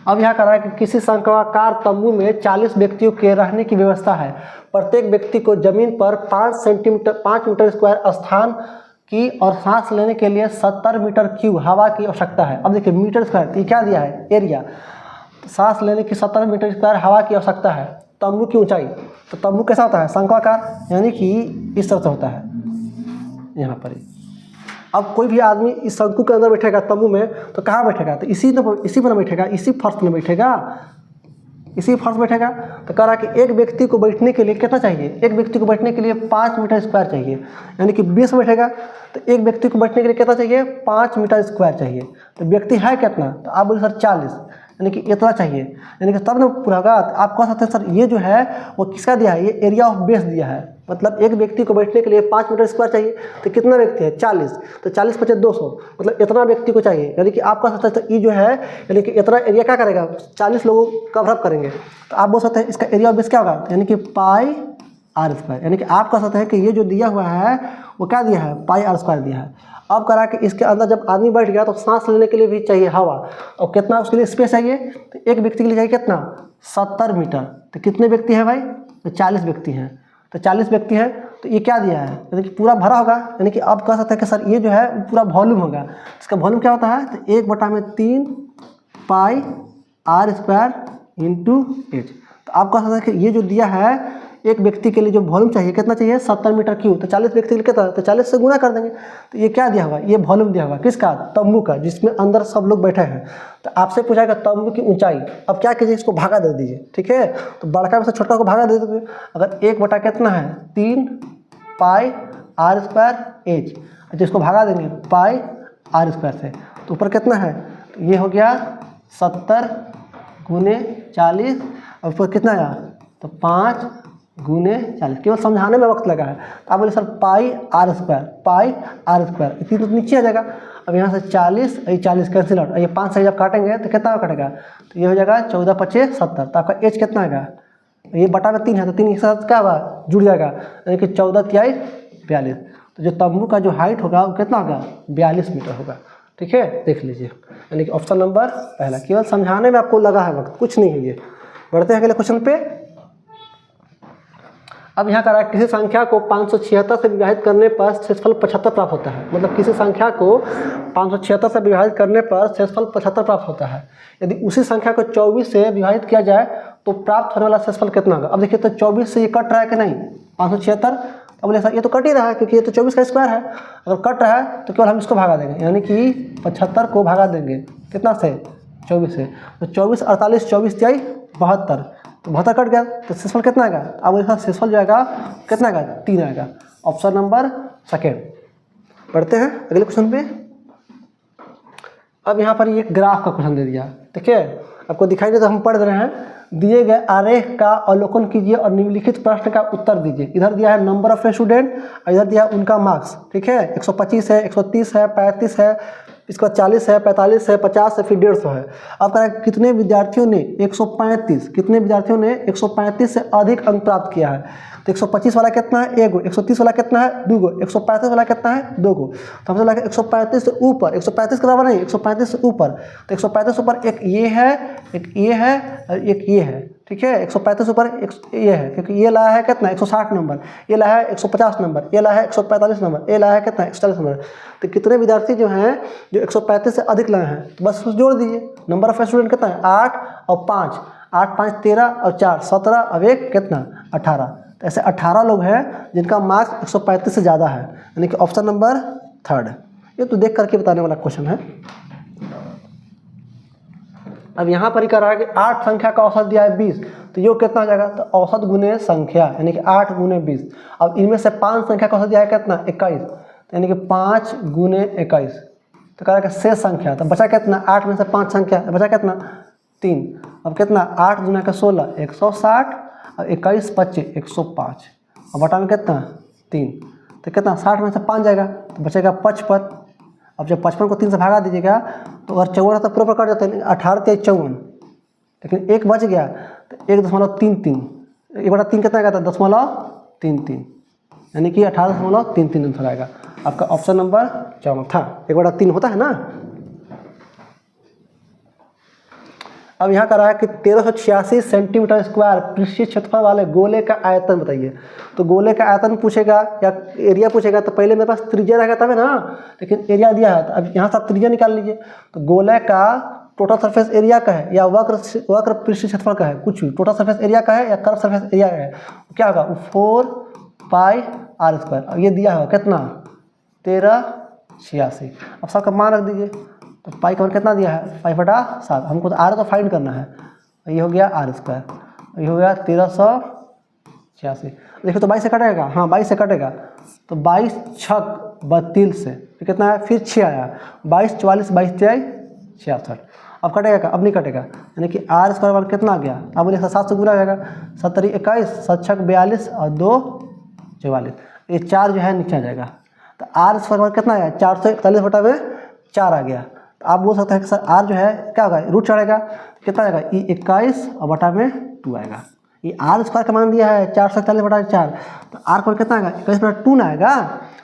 A: अब यहाँ कह रहा है कि किसी शंक्वाकार तंबू में 40 व्यक्तियों के रहने की व्यवस्था है। प्रत्येक व्यक्ति को जमीन पर 5 मीटर स्क्वायर स्थान की और सांस लेने के लिए 70 मीटर क्यूब हवा की आवश्यकता है। अब देखिए मीटर स्क्वायर, ये क्या दिया है? एरिया। सांस लेने की 70 मीटर स्क्वायर हवा की आवश्यकता है। तंबू की ऊंचाई, तो तंबू कैसा होता है? शंक्वाकार, यानी कि इस तरह से होता है यहाँ पर ही। अब कोई भी आदमी इस शंकु के अंदर बैठेगा तंबू में, तो कहाँ बैठेगा? तो इसी पर बैठेगा, इसी फर्श में बैठेगा, इसी फर्श बैठेगा। तो कह रहा कि एक व्यक्ति को बैठने के लिए कितना चाहिए? एक व्यक्ति को बैठने के लिए 5 मीटर स्क्वायर चाहिए, यानी कि 20 बैठेगा। तो एक व्यक्ति को बैठने के लिए कितना चाहिए? 5 मीटर स्क्वायर चाहिए। तो व्यक्ति है कितना? तो आप बोले सर 40, यानी कि इतना चाहिए, यानी कि तब ना पूरा होगा। तो आप कह सकते हैं सर ये जो है वो किसका दिया है? ये एरिया ऑफ बेस दिया है। मतलब एक व्यक्ति को बैठने के लिए 5 मीटर स्क्वायर चाहिए, तो कितना व्यक्ति है? 40। तो 40 × 200, मतलब इतना व्यक्ति को चाहिए। यानी कि आप कह सकते हैं ये जो है, यानी कि इतना एरिया क्या करेगा? 40 लोगों को कवर अप करेंगे। तो आप बोल सकते हैं इसका एरिया ऑफ बेस क्या होगा? यानी कि पाई आर स्क्वायर। यानी कि आप कह सकते हैं कि ये जो दिया हुआ है वो क्या दिया है? पाई आर स्क्वायर दिया है। अब करा कि इसके अंदर जब आदमी बैठ गया तो सांस लेने के लिए भी चाहिए हवा, और कितना उसके लिए स्पेस चाहिए? तो एक व्यक्ति के लिए चाहिए कितना? 70 मीटर। तो कितने व्यक्ति हैं भाई? तो 40 व्यक्ति हैं। तो 40 व्यक्ति हैं, तो ये क्या दिया है? यानी कि पूरा भरा होगा। यानी कि आप कह सकते हैं कि सर ये जो है पूरा वॉल्यूम होगा। इसका वॉल्यूम क्या होता है? तो 1/3 पाई आर स्क्वायर इंटू एच। तो आप कह सकते हैं कि ये जो दिया है एक व्यक्ति के लिए जो वॉल्यूम चाहिए कितना चाहिए? 70 मीटर क्यूब। तो 40 व्यक्ति के लिए कितना? तो 40 से गुना कर देंगे। तो ये क्या दिया हुआ? ये वॉल्यूम दिया हुआ किसका? तंबू का, जिसमें अंदर सब लोग बैठे हैं। तो आपसे पूछा गया तंबू की ऊंचाई। अब क्या कीजिए? इसको भागा दे दीजिए, ठीक है? तो बड़का में से छोटा को भागा दे दीजिए। अगर 1 कितना है? 3 पाई आर स्क्वायर एच। अच्छा, इसको भागा देंगे पाई आर स्क्वायर से, तो ऊपर कितना है? तो ये हो गया 70 × 40, और ऊपर कितना आया? तो 5 × 40। केवल समझाने में वक्त लगा है। तो आप बोले sir pi R square, pi R square, इतनी तो नीचे आ जाएगा। अब यहाँ से 40, ये 40 कैंसिल आउट, ये 5 से जब काटेंगे तो कितना कटेगा? तो ये हो जाएगा 14 × 5 = 70। तो आपका एच कितना आएगा? ये बटा में 3 है, तो 3 के साथ क्या हुआ? जुड़ जाएगा, यानी कि 14 × 3 = 42। तो जो तंबू का जो हाइट होगा वो कितना होगा? 42 मीटर होगा, ठीक है? देख लीजिए, यानी कि ऑप्शन नंबर पहला। केवल समझाने में आपको लगा है वक्त, कुछ नहीं है ये। बढ़ते हैं अगले क्वेश्चन पे। अब यहाँ कह रहा है किसी संख्या को 576 से विभाजित करने पर शेषफल 75 प्राप्त होता है। मतलब किसी संख्या को 576 से विभाजित करने पर शेषफल 75 प्राप्त होता है। यदि उसी संख्या को 24 से विभाजित किया जाए तो प्राप्त होने वाला शेषफल कितना होगा? अब देखिए, तो 24 से ये कट रहा है कि नहीं? 576। अब बोले सर ये तो कट ही रहा है, क्योंकि ये तो 24 का स्क्वायर है। अगर कट रहा है तो केवल हम इसको भागा देंगे, यानी कि 75 को भागा देंगे कितना से? 24 से। तो 24 × 48, 24 × 3 = 72। तो 72 कट गया, तो शेषफल कितना आएगा? अब इसका शेषफल जो आएगा कितना आएगा? 3 आएगा। Option number second. बढ़ते हैं अगले क्वेश्चन पे। अब यहाँ पर ये ग्राफ का क्वेश्चन दे दिया, ठीक है? आपको दिखाई दे तो हम पढ़ रहे हैं। दिए गए आरेख का अवलोकन कीजिए और निम्नलिखित प्रश्न का उत्तर दीजिए। इधर दिया है नंबर ऑफ स्टूडेंट और इधर दिया है उनका मार्क्स, ठीक है? 125 है, 130 है, 35 है, इसका 40 है, 45 है, 50 है, फिर 150 है। अब कह रहा है कितने विद्यार्थियों ने 135, कितने विद्यार्थियों ने 135 से अधिक अंक प्राप्त किया है? तो 125 वाला कितना है? 1 गो। 130 वाला कितना है? 2 गो। 135 वाला कितना है? 2 गो। तो हमसे लगा 135 से ऊपर, 135 के बराबर नहीं, 135 से ऊपर। तो 135 ऊपर एक ये है, एक ये है और एक ये है, ठीक है? 135 ऊपर एक ये है, क्योंकि ये लाया है कितना? 160 नंबर, ये लाया है 150 नंबर, ये लाया है 145 नंबर, ये लाया है कितना? 140 नंबर। तो कितने विद्यार्थी जो हैं जो 135 से अधिक लाए हैं? तो बस जोड़ दीजिए। नंबर ऑफ स्टूडेंट कितना है? 8 और 5, 8 × 5 = 13 और 4 = 17 और 1 कितना? 18। तो ऐसे 18 लोग हैं जिनका मार्क्स 135 से ज़्यादा है, यानी कि ऑप्शन नंबर थर्ड। ये तो देख करके बताने वाला क्वेश्चन है। अब यहाँ पर ही कह रहा है कि 8 संख्या का औसत दिया है 20, तो ये कितना हो जाएगा? तो औसत गुने संख्या, यानी कि 8 × 20। अब इनमें से 5 संख्या का औसत दिया है कितना? 21, तो यानी कि 5 × 21। तो कह रहा है कि शेष संख्या, तो बचा कितना? 8 में से 5 संख्या, तो बचा कितना? 3। अब कितना? 8 × 16 160 और 21 × 25 105, और बटा में कितना? 3। तो कितना? 60 में से 5 जाएगा, तो बचेगा 55। अब जब 55 को 3 से भागा दीजिएगा तो अगर 54 तो पूरा कट जाता है, 18 × 3 = 54, लेकिन एक बच गया तो 1.33। 1/3 कितना आएगा? 10.33, यानी कि 18.33 आंसर आएगा। आपका ऑप्शन नंबर चौथा। 1/3 होता है ना। अब यहाँ कह रहा है कि 1386 सेंटीमीटर स्क्वायर पृष्ठीय क्षेत्रफल वाले गोले का आयतन बताइए। तो गोले का आयतन पूछेगा या एरिया पूछेगा तो पहले मेरे पास त्रिज्या रहेगा तब है ना, लेकिन एरिया दिया है तो अब यहाँ से आप त्रिज्या निकाल लीजिए। तो गोले का टोटल सरफेस एरिया का है या वक्र पृष्ठीय क्षेत्रफल का है, कुछ भी टोटल सरफेस एरिया का है या कर्व सरफेस एरिया का है, क्या होगा 4 पाई आर स्क्वायर। अब ये दिया है कितना 1386। अब सबका मान रख दीजिए। तो पाई का मान कितना दिया है 5/7। हमको तो आर तो फाइंड करना है। ये हो गया आर स्क्वायर, ये हो गया 1386। देखो तो 22 से कटेगा, हाँ 22 से कटेगा तो 22 छक 32 से फिर कितना है फिर 6 आया 22 44 22 66। अब कटेगा क्या, अब नहीं कटेगा, यानी कि आर स्क्वायर मान कितना आ गया। अब बोलिए 7 से गुना हो जाएगा 7 21 7 छक 42 और 2 44। ये 4 जो है नीचे आ जाएगा। तो आर स्क्वायर मान कितना आया 441/4 आ गया। तो आप बोल सकते हैं कि सर आर जो है क्या होगा रूट चढ़ेगा कितना आएगा 21 और बटा में 2 आएगा। ये आर स्क्वायर का मान दिया है 441/4। तो आर पर कितना आएगा 21/2 ना आएगा।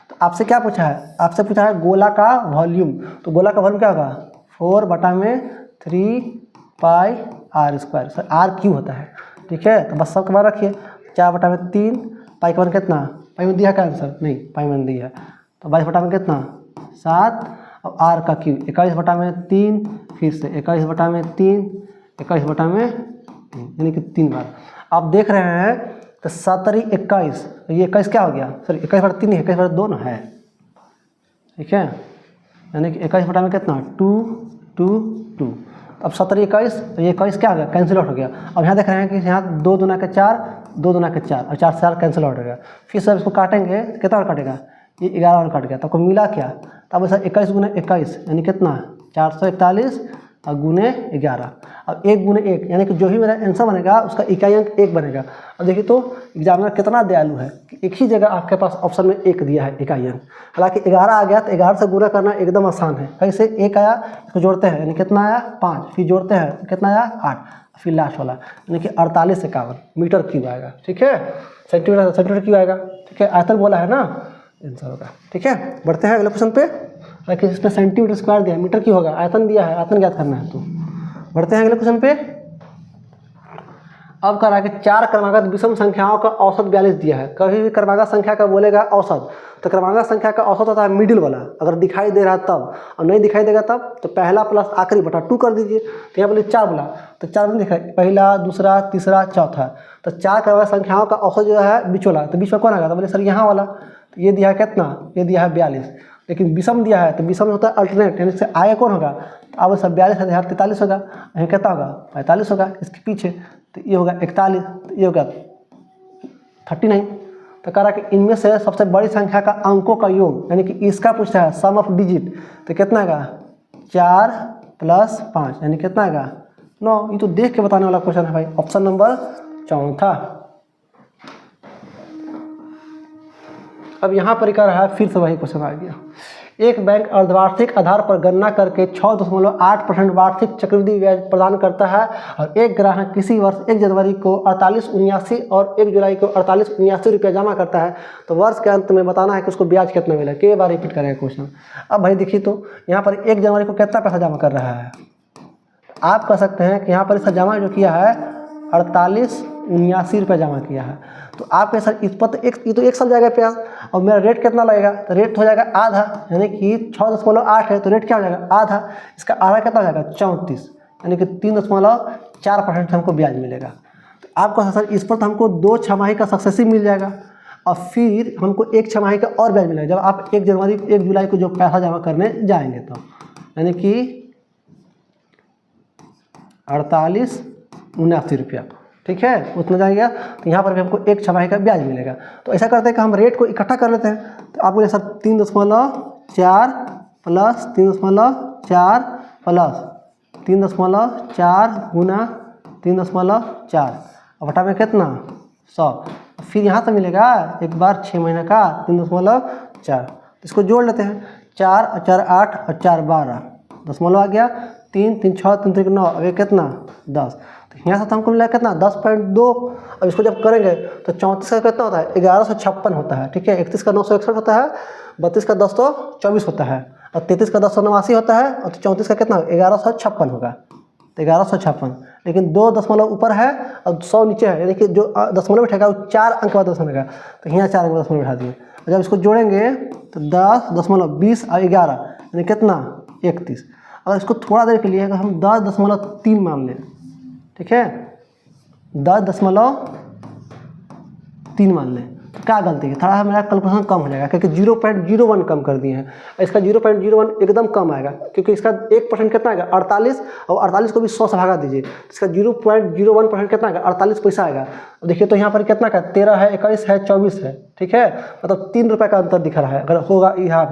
A: तो आपसे क्या पूछा है, आपसे पूछा है गोला का वॉल्यूम। तो गोला का वॉल्यूम क्या होगा 4/3 pi R square. Sir R cube होता है, ठीक है। तो बस सब के मान रखिए 4/3 पाई का मान कितना, पाई में दिया क्या आंसर नहीं पाई में दिया है। तो 22 में कितना 7 और आर का क्यू 21/3 फिर से 21/3 21/3 यानी कि 3 बार। आप देख रहे हैं तो 7 21 ये 21 क्या हो गया सर 21/3 नहीं 21/2 ना है, ठीक है। यानी कि 21 में कितना 2 2 2। अब 7 21 तो ये 21 क्या हो गया कैंसिल आउट हो गया। अब यहाँ देख रहे हैं कि यहाँ 2 दूना के 4 2 दूना के 4 और 4 से 4 कैंसिल आउट हो गया। फिर सर इसको काटेंगे कितना और काटेगा ये 11 और कट गया। तो आपको मिला क्या, तब सर 21 गुना 21 यानी कितना 441 और गुने 11। अब 1 गुने 1 यानी कि जो भी मेरा आंसर बनेगा उसका इकाई अंक 1 बनेगा। अब देखिए तो एग्जामिनर कितना दयालु है कि एक ही जगह आपके पास ऑप्शन में 1 दिया है इकाई अंक। हालांकि 11 आ गया तो 11 से गुना करना एकदम आसान है। कैसे 1 आया इसको जोड़ते हैं यानी कितना आया 5 फिर जोड़ते हैं कितना आया 8 फिर लास्ट वाला यानी कि 48 मीटर क्यूब आएगा, ठीक है। सेंटीमीटर क्यूब आएगा, ठीक है। आयतन बोला है ना आंसर होगा, ठीक है। बढ़ते हैं अगले क्वेश्चन पे। हालांकि इसमें सेंटीमीटर स्क्वायर दिया है मीटर की होगा आयतन दिया है आयतन ज्ञात करना है। तो बढ़ते हैं अगले क्वेश्चन पे। अब कह रहा है कि 4 क्रमागत विषम संख्याओं का औसत 42 दिया है। कभी भी क्रमागत संख्या का बोलेगा औसत तो क्रमागत संख्या का औसत होता है मिडिल वाला, अगर दिखाई दे रहा है तब, और नहीं दिखाई देगा तब तो पहला प्लस आखिरी बटा 2 कर दीजिए। तो यहाँ बोले 4 बोला तो 4 में दिखा पहला दूसरा तीसरा चौथा। तो 4 क्रमागत संख्याओं का औसत जो है बीच वाला, तो बीच में कौन आएगा तो बोले सर यहाँ वाला। तो ये दिया है कितना ये दिया है 42, लेकिन विषम दिया है तो विषम होता है अल्टरनेट यानी से आगे कौन होगा तो अब सब 42 है यहाँ 43 होगा, यहाँ कितना होगा 45 होगा इसके पीछे। तो ये होगा 41 तो ये होगा 39। तो कह रहा कि इनमें से सबसे बड़ी संख्या का अंकों का योग यानी कि इसका पूछता है सम ऑफ डिजिट। तो कितना आएगा 4 + 5 यानी कितना आएगा 9। ये तो देख के बताने वाला क्वेश्चन है भाई, ऑप्शन नंबर 4। अब यहाँ पर क्या रहा है फिर से वही क्वेश्चन आ गया। एक बैंक अर्धवार्षिक आधार पर गणना करके 6.8% वार्षिक चक्रवृद्धि ब्याज प्रदान करता है और एक ग्राहक किसी वर्ष 1 जनवरी को 4879 और 1 जुलाई को 4879 रुपया जमा करता है। तो वर्ष के अंत में बताना है कि उसको ब्याज कितना मिला। कई बार रिपीट करेंगे क्वेश्चन। अब भाई देखिए तो यहाँ पर 1 जनवरी को कितना पैसा जमा कर रहा है। आप कह सकते हैं कि यहाँ पर इसका जमा जो किया है 4879 रुपया जमा किया है। तो आपके सर इस पर ये तो 1 साल जाएगा प्याज और मेरा रेट कितना लगेगा तो रेट हो जाएगा आधा यानी कि 6.8 है तो रेट क्या हो जाएगा आधा। इसका आधा कितना हो जाएगा 34 यानी कि 3.4% हमको ब्याज मिलेगा। तो आपको सर इस पर तो हमको 2 छमाही का सक्सेसिव मिल जाएगा और फिर हमको 1 छमाही का और ब्याज मिलेगा जब आप 1 जनवरी 1 जुलाई को जो पैसा जमा करने जाएंगे तो यानी कि 4879 रुपया, ठीक है उतना जाएगा। तो यहाँ पर भी हमको 1 छमाही का ब्याज मिलेगा। तो ऐसा करते हैं कि हम रेट को इकट्ठा कर लेते हैं। तो आप बोले सर 3.4 प्लस 3.4 प्लस 3.4 गुना 3.4 और बटा में कितना 100। फिर यहाँ से मिलेगा एक बार 6 महीने का 3.4। इसको जोड़ लेते हैं 4 और 4 8 और 4 12 दशमलव आ गया 3 3 6 3 3 9 अब ये कितना 10। तो यहाँ से हमको मिला कितना 10.2। अब इसको जब करेंगे तो 34 का कितना होता है 1156 होता है, ठीक है। 31 का 961 होता है, 32 का 1024 होता है और 33 का 1089 होता है और 34 का कितना 1156 होगा, तो 1156, लेकिन 2 दशमलव ऊपर है और 100 नीचे है, यानी कि जो दशमलव बैठेगा वो 4 अंक का दशमलव है, तो यहाँ 4 अंक का दशमलव बैठा दिए। जब इसको जोड़ेंगे तो 10.20 और 11 यानी कितना 31। अगर इसको थोड़ा देर के लिए अगर हम 10.3 मान लें, ठीक है 10.3 मान लें, तो क्या गलती है, थोड़ा मेरा कैलकुलेशन कम हो जाएगा क्योंकि 0.01 कम कर दिए हैं। इसका 0.01 एकदम कम आएगा क्योंकि इसका 1% कितना आएगा 48, और 48 को भी 100 से भगा दीजिए, इसका 0.01% कितना आएगा 48 पैसा आएगा। देखिए तो यहाँ पर कितना का 13 है, 21 है, 24 है, ठीक है, मतलब 3 रुपये का अंतर दिख रहा है। अगर होगा यहाँ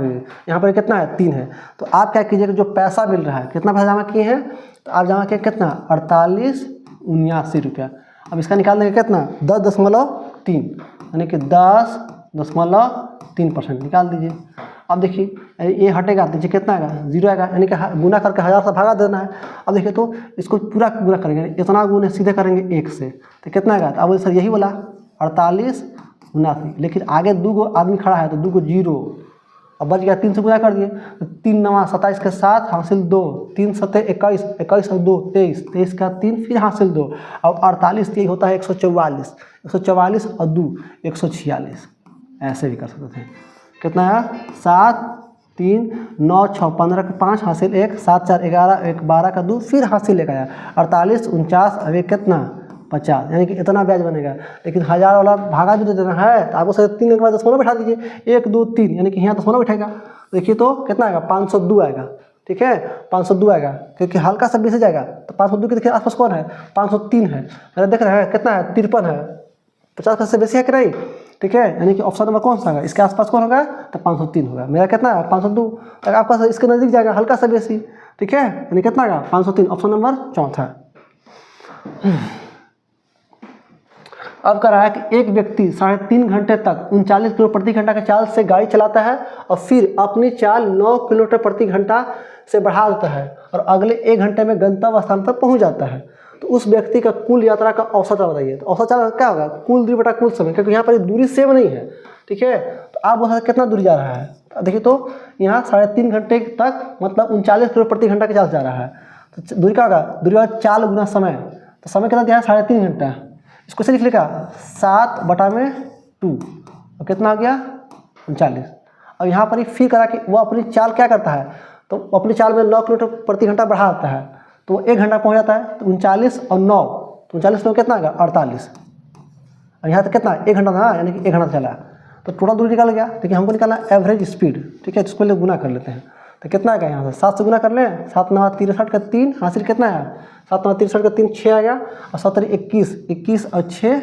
A: पर कितना है 3 है, तो आप क्या कीजिएगा जो पैसा मिल रहा है, कितना पैसा जमा किए हैं, तो आप जमा किए कितना 4879 रुपया। अब इसका निकाल देंगे कितना 10.3 यानी कि 10.3% निकाल दीजिए। अब देखिए ये हटेगा, दीजिए कितना आएगा 0 आएगा, यानी कि गुना करके 1000 से भागा देना है। अब देखिए तो इसको पूरा गुना करेंगे, इतना गुना सीधे करेंगे 1 से, तो कितना आएगा, तो अब सर यही बोला 4879, लेकिन आगे 2 आदमी खड़ा है तो 2 0, अब बच गया 3 से गुना कर दिए, तो 3 9 27 के 7 हासिल 2, 3 7 21, 21 और 2 23, 23 का 3 फिर हासिल 2, अब 48 यही होता है 144, 144 और 2 146, ऐसे भी कर सकते थे। कितना है 7 3 9 6 15 का 5 हासिल 1, 7 4 11 1 12 का 2 फिर हासिल 1 आया, 48 49 अब एक कितना 50, यानी कि इतना ब्याज बनेगा। लेकिन 1000 वाला भागा जो देना है तो आपको सिर्फ 3 के बाद दशमलव बैठा दीजिए, 1 2 3 यानी कि यहाँ दशमलव बैठेगा। देखिए तो कितना आएगा 502 आएगा, ठीक है 502 आएगा, क्योंकि हल्का सा बीस जाएगा तो 502 के देखिए आसपास कौन है 503 है, मेरा देख रहे हैं कितना है 53 है, 50 से बेसी है कि नहीं, ठीक है, यानी कि ऑप्शन नंबर कौन सा होगा, इसके आसपास कौन होगा तो 503 होगा। मेरा कितना है 502, अगर आपका इसके नज़दीक जाएगा हल्का सा बेसी, ठीक है, यानी कितना आएगा 503, ऑप्शन नंबर 4। अब कह रहा है कि एक व्यक्ति 3.5 घंटे तक 39 किलो प्रति घंटा के चाल से गाड़ी चलाता है और फिर अपनी चाल 9 किलोमीटर प्रति घंटा से बढ़ा देता है और अगले 1 घंटे में गंतव्य स्थान पर पहुंच जाता है, तो उस व्यक्ति का कुल यात्रा का औसत बताइए। तो औसत चाल क्या होगा कुल दूरी बटा कुल समय, क्योंकि यहाँ पर दूरी सेम नहीं है, ठीक है, तो आप बोल सकते कितना दूरी जा रहा है, देखिए तो यहाँ 3.5 घंटे तक मतलब 39 किलो प्रति घंटा के चाल जा रहा है, तो दूरी क्या होगा, दूरी का चाल गुना समय, तो समय कितना दिया है 3.5 घंटा, इसको से लिख लेगा 7/2 और कितना आ गया 39। और यहाँ पर ही फिर करा कि वो अपनी चाल क्या करता है, तो अपनी चाल में 9 किलोमीटर प्रति घंटा बढ़ा देता है, तो वो 1 घंटा पहुँच जाता है, तो 39 और 9, तो 39 में कितना आएगा 48, और यहाँ तक कितना 1 घंटा था, यानी कि 1 घंटा चला, तो टोटल दूरी निकल गया। देखिए हमको निकालना एवरेज स्पीड, ठीक है, इसको ले गुना कर लेते हैं, तो कितना आएगा यहाँ से 7 से गुना कर लें, 7 9 63 का 3 हासिल कितना है 7 9 63 का 3 6 आ गया, और 7 21 21 और 6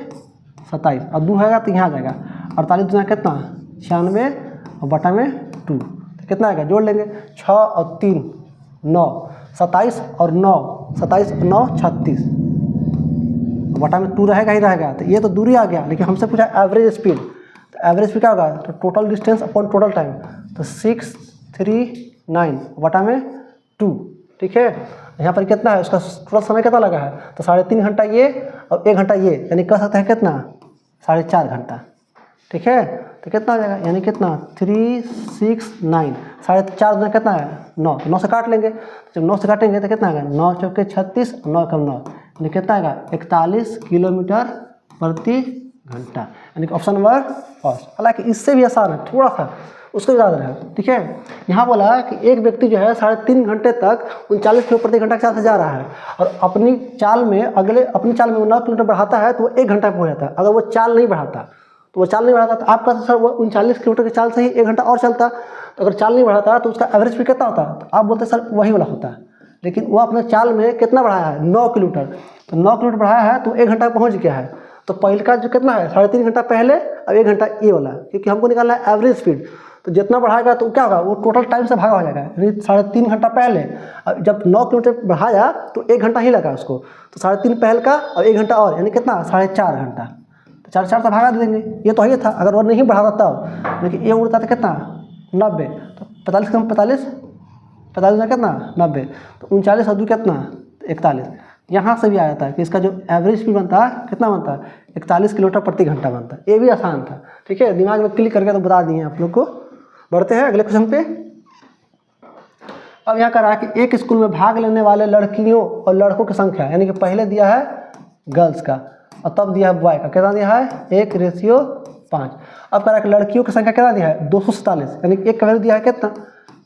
A: 27 और 2 आएगा तो यहाँ आ जाएगा 48 दूना कितना 96 और बटा में 2, तो कितना आएगा जोड़ लेंगे 6 और 3 9 27 और 9 27 और 9 36 और बटा में 2 रहेगा ही रहेगा, तो ये तो दूरी आ गया। लेकिन हमसे पूछा एवरेज स्पीड, तो एवरेज स्पीड क्या होगा, तो total distance upon total time, तो 639 बटा में 2, ठीक है, यहाँ पर कितना है उसका टोटल समय कितना लगा है, तो 3.5 घंटा ये और 1 घंटा ये, यानी कह सकते हैं कितना 4.5 घंटा, ठीक है, तो कितना आ जाएगा यानी कितना 369, 4.5 में कितना है 9, 9 से काट लेंगे, जब 9 से काटेंगे तो कितना आएगा 9 चौके 36 और 9 कम 9, यानी कितना आएगा 41 किलोमीटर प्रति घंटा, यानी कि ऑप्शन नंबर फर्स्ट। हालांकि इससे भी आसान है थोड़ा सा, उसको याद रहे, ठीक है। यहाँ बोला कि एक व्यक्ति जो है 3.5 घंटे तक 39 किलो प्रति घंटा के साथ जा रहा है और अपनी चाल में 9 किलोमीटर बढ़ाता है तो वो 1 घंटा पहुँच जाता है। अगर वो चाल नहीं बढ़ाता तो आपका सर वो 39 किलोमीटर की चाल से ही 1 घंटा और चलता, तो अगर चाल नहीं बढ़ाता तो उसका एवरेज स्पीड कितना होता, तो आप बोलते सर वही वाला होता है, लेकिन वो अपने चाल में कितना बढ़ाया है 9 किलोमीटर, तो 9 किलोमीटर बढ़ाया है तो 1 घंटा पहुँच गया है। तो पहले का जो कितना है 3.5 घंटा पहले और 1 घंटा ये वाला, क्योंकि हमको निकालना है एवरेज स्पीड, तो जितना बढ़ाएगा तो क्या होगा वो टोटल टाइम से भागा हो जाएगा, यानी 3.5 घंटा पहले, और जब 9 किलोमीटर बढ़ाया तो 1 घंटा ही लगा उसको, तो 3.5 पहले का और 1 घंटा और, यानी कितना 4.5 घंटा, तो 4 से भागा देंगे, ये तो ही था। अगर वो नहीं बढ़ाता तब, लेकिन ये उड़ता था कितना 90, तो 45 कम 45 में कितना 90, तो 39 और 2 कितना 41। यहाँ से भी आ जाता है कि इसका जो एवरेज स्पीड बनता है कितना बनता है 41 किलोमीटर प्रति घंटा बनता है। ये भी आसान था, ठीक है, दिमाग में क्लिक करके तो बता दिए आप लोग को। बढ़ते हैं अगले क्वेश्चन पे। अब यहाँ कह रहा है कि एक स्कूल में भाग लेने वाले लड़कियों और लड़कों की संख्या, यानी कि पहले दिया है गर्ल्स का और तब दिया है बॉय का, कितना दिया है 1:5। अब कह रहा है कि लड़कियों की संख्या कितना दिया है 247, यानी कि एक का वैल्यू दिया है कितना,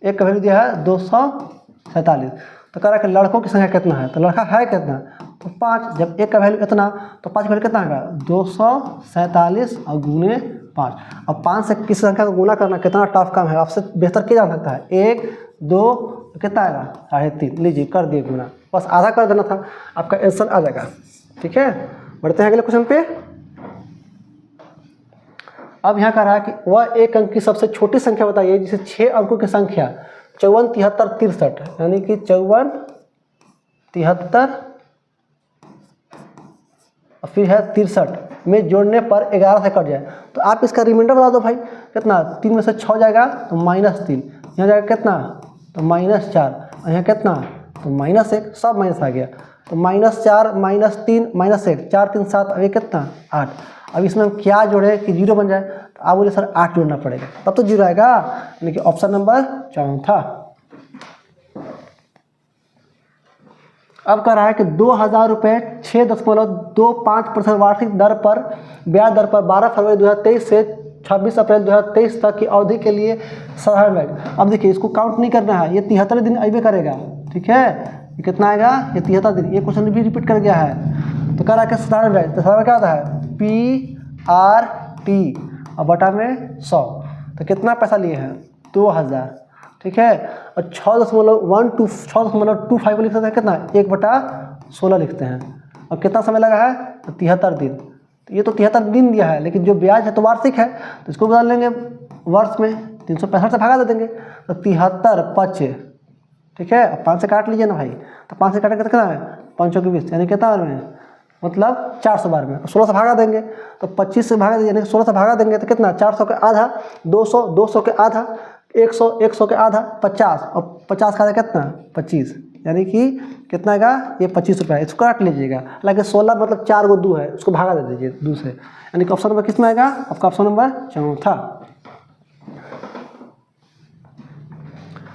A: एक का वैल्यू दिया है 247। तो कह रहा है कि लड़कों की संख्या कितना है, तो लड़का है कितना, तो 5। जब एक का वैल्यू इतना तो 5 का वैल्यू कितना है 247 और गुने 5। अब 5 से किसी संख्या को गुना करना कितना टफ काम है, आपसे बेहतर क्या जान सकता है। 1 2 कितना आएगा 3.5। लीजिए कर दिए गुना, बस आधा कर देना था, आपका आंसर आ जाएगा। ठीक है, बढ़ते हैं अगले क्वेश्चन पे। अब यहाँ कह रहा है कि वह एक अंक की सबसे छोटी संख्या बताइए जिसे 6 अंकों की संख्या 54 73 63, यानी कि 54 73 और फिर है 63 में जोड़ने पर 11 से कट जाए। तो आप इसका रिमाइंडर बता दो भाई, कितना 3 में से 6 जाएगा तो -3, यहाँ जाएगा कितना तो -4, और यहाँ कितना तो -1, सब माइनस आ गया। तो -4 -3 -1 4 3 7, अभी कितना 8। अब इसमें हम क्या जोड़े कि 0 बन जाए, तो आप बोले सर 8 जोड़ना पड़ेगा तब तो 0 आएगा, यानी कि ऑप्शन नंबर 4 अब कह रहा है कि 2000 रुपये 6.25% वार्षिक दर पर ब्याज दर पर 12 फरवरी 2023 से 26 अप्रैल 2023 तक की अवधि के लिए साधारण ब्याज। अब देखिए इसको काउंट नहीं करना है, ये 73 दिन अबे करेगा। ठीक है, ये कितना आएगा ये 73 दिन, ये क्वेश्चन भी रिपीट कर गया है। तो कह रहा है कि साधारण ब्याज, तो साधारण क्या होता है PRT और बटा में 100, तो कितना पैसा लिए हैं 2000। ठीक है, और 6.25 लिख सकते हैं, कितना 1/16 लिखते हैं। और कितना समय लगा है तो 73 दिन। तो ये तो 73 दिन दिया है, लेकिन जो ब्याज है तो वार्षिक है, तो इसको बदल लेंगे वर्ष में, 365 से भागा दे देंगे तो 73 5। ठीक है, अब 5 से काट लीजिए ना भाई, तो 5 से काटेंगे तो कितना है 5 के 20, यानी कितना में मतलब 412 में। 16 से भागा देंगे तो 25 से भागा देंगे, यानी 16 से भागा देंगे तो कितना 400 के आधा 200, 200 के आधा 100, 100 के आधा 50, और 50 का आधा कितना 25, यानी कि कितना आएगा ये 25 रुपये। इसको काट लीजिएगा, हालांकि 16 मतलब 4 को 2 है, उसको भागा दे दीजिए 2 से, यानी कि ऑप्शन नंबर किस में आएगा आपका ऑप्शन नंबर 4।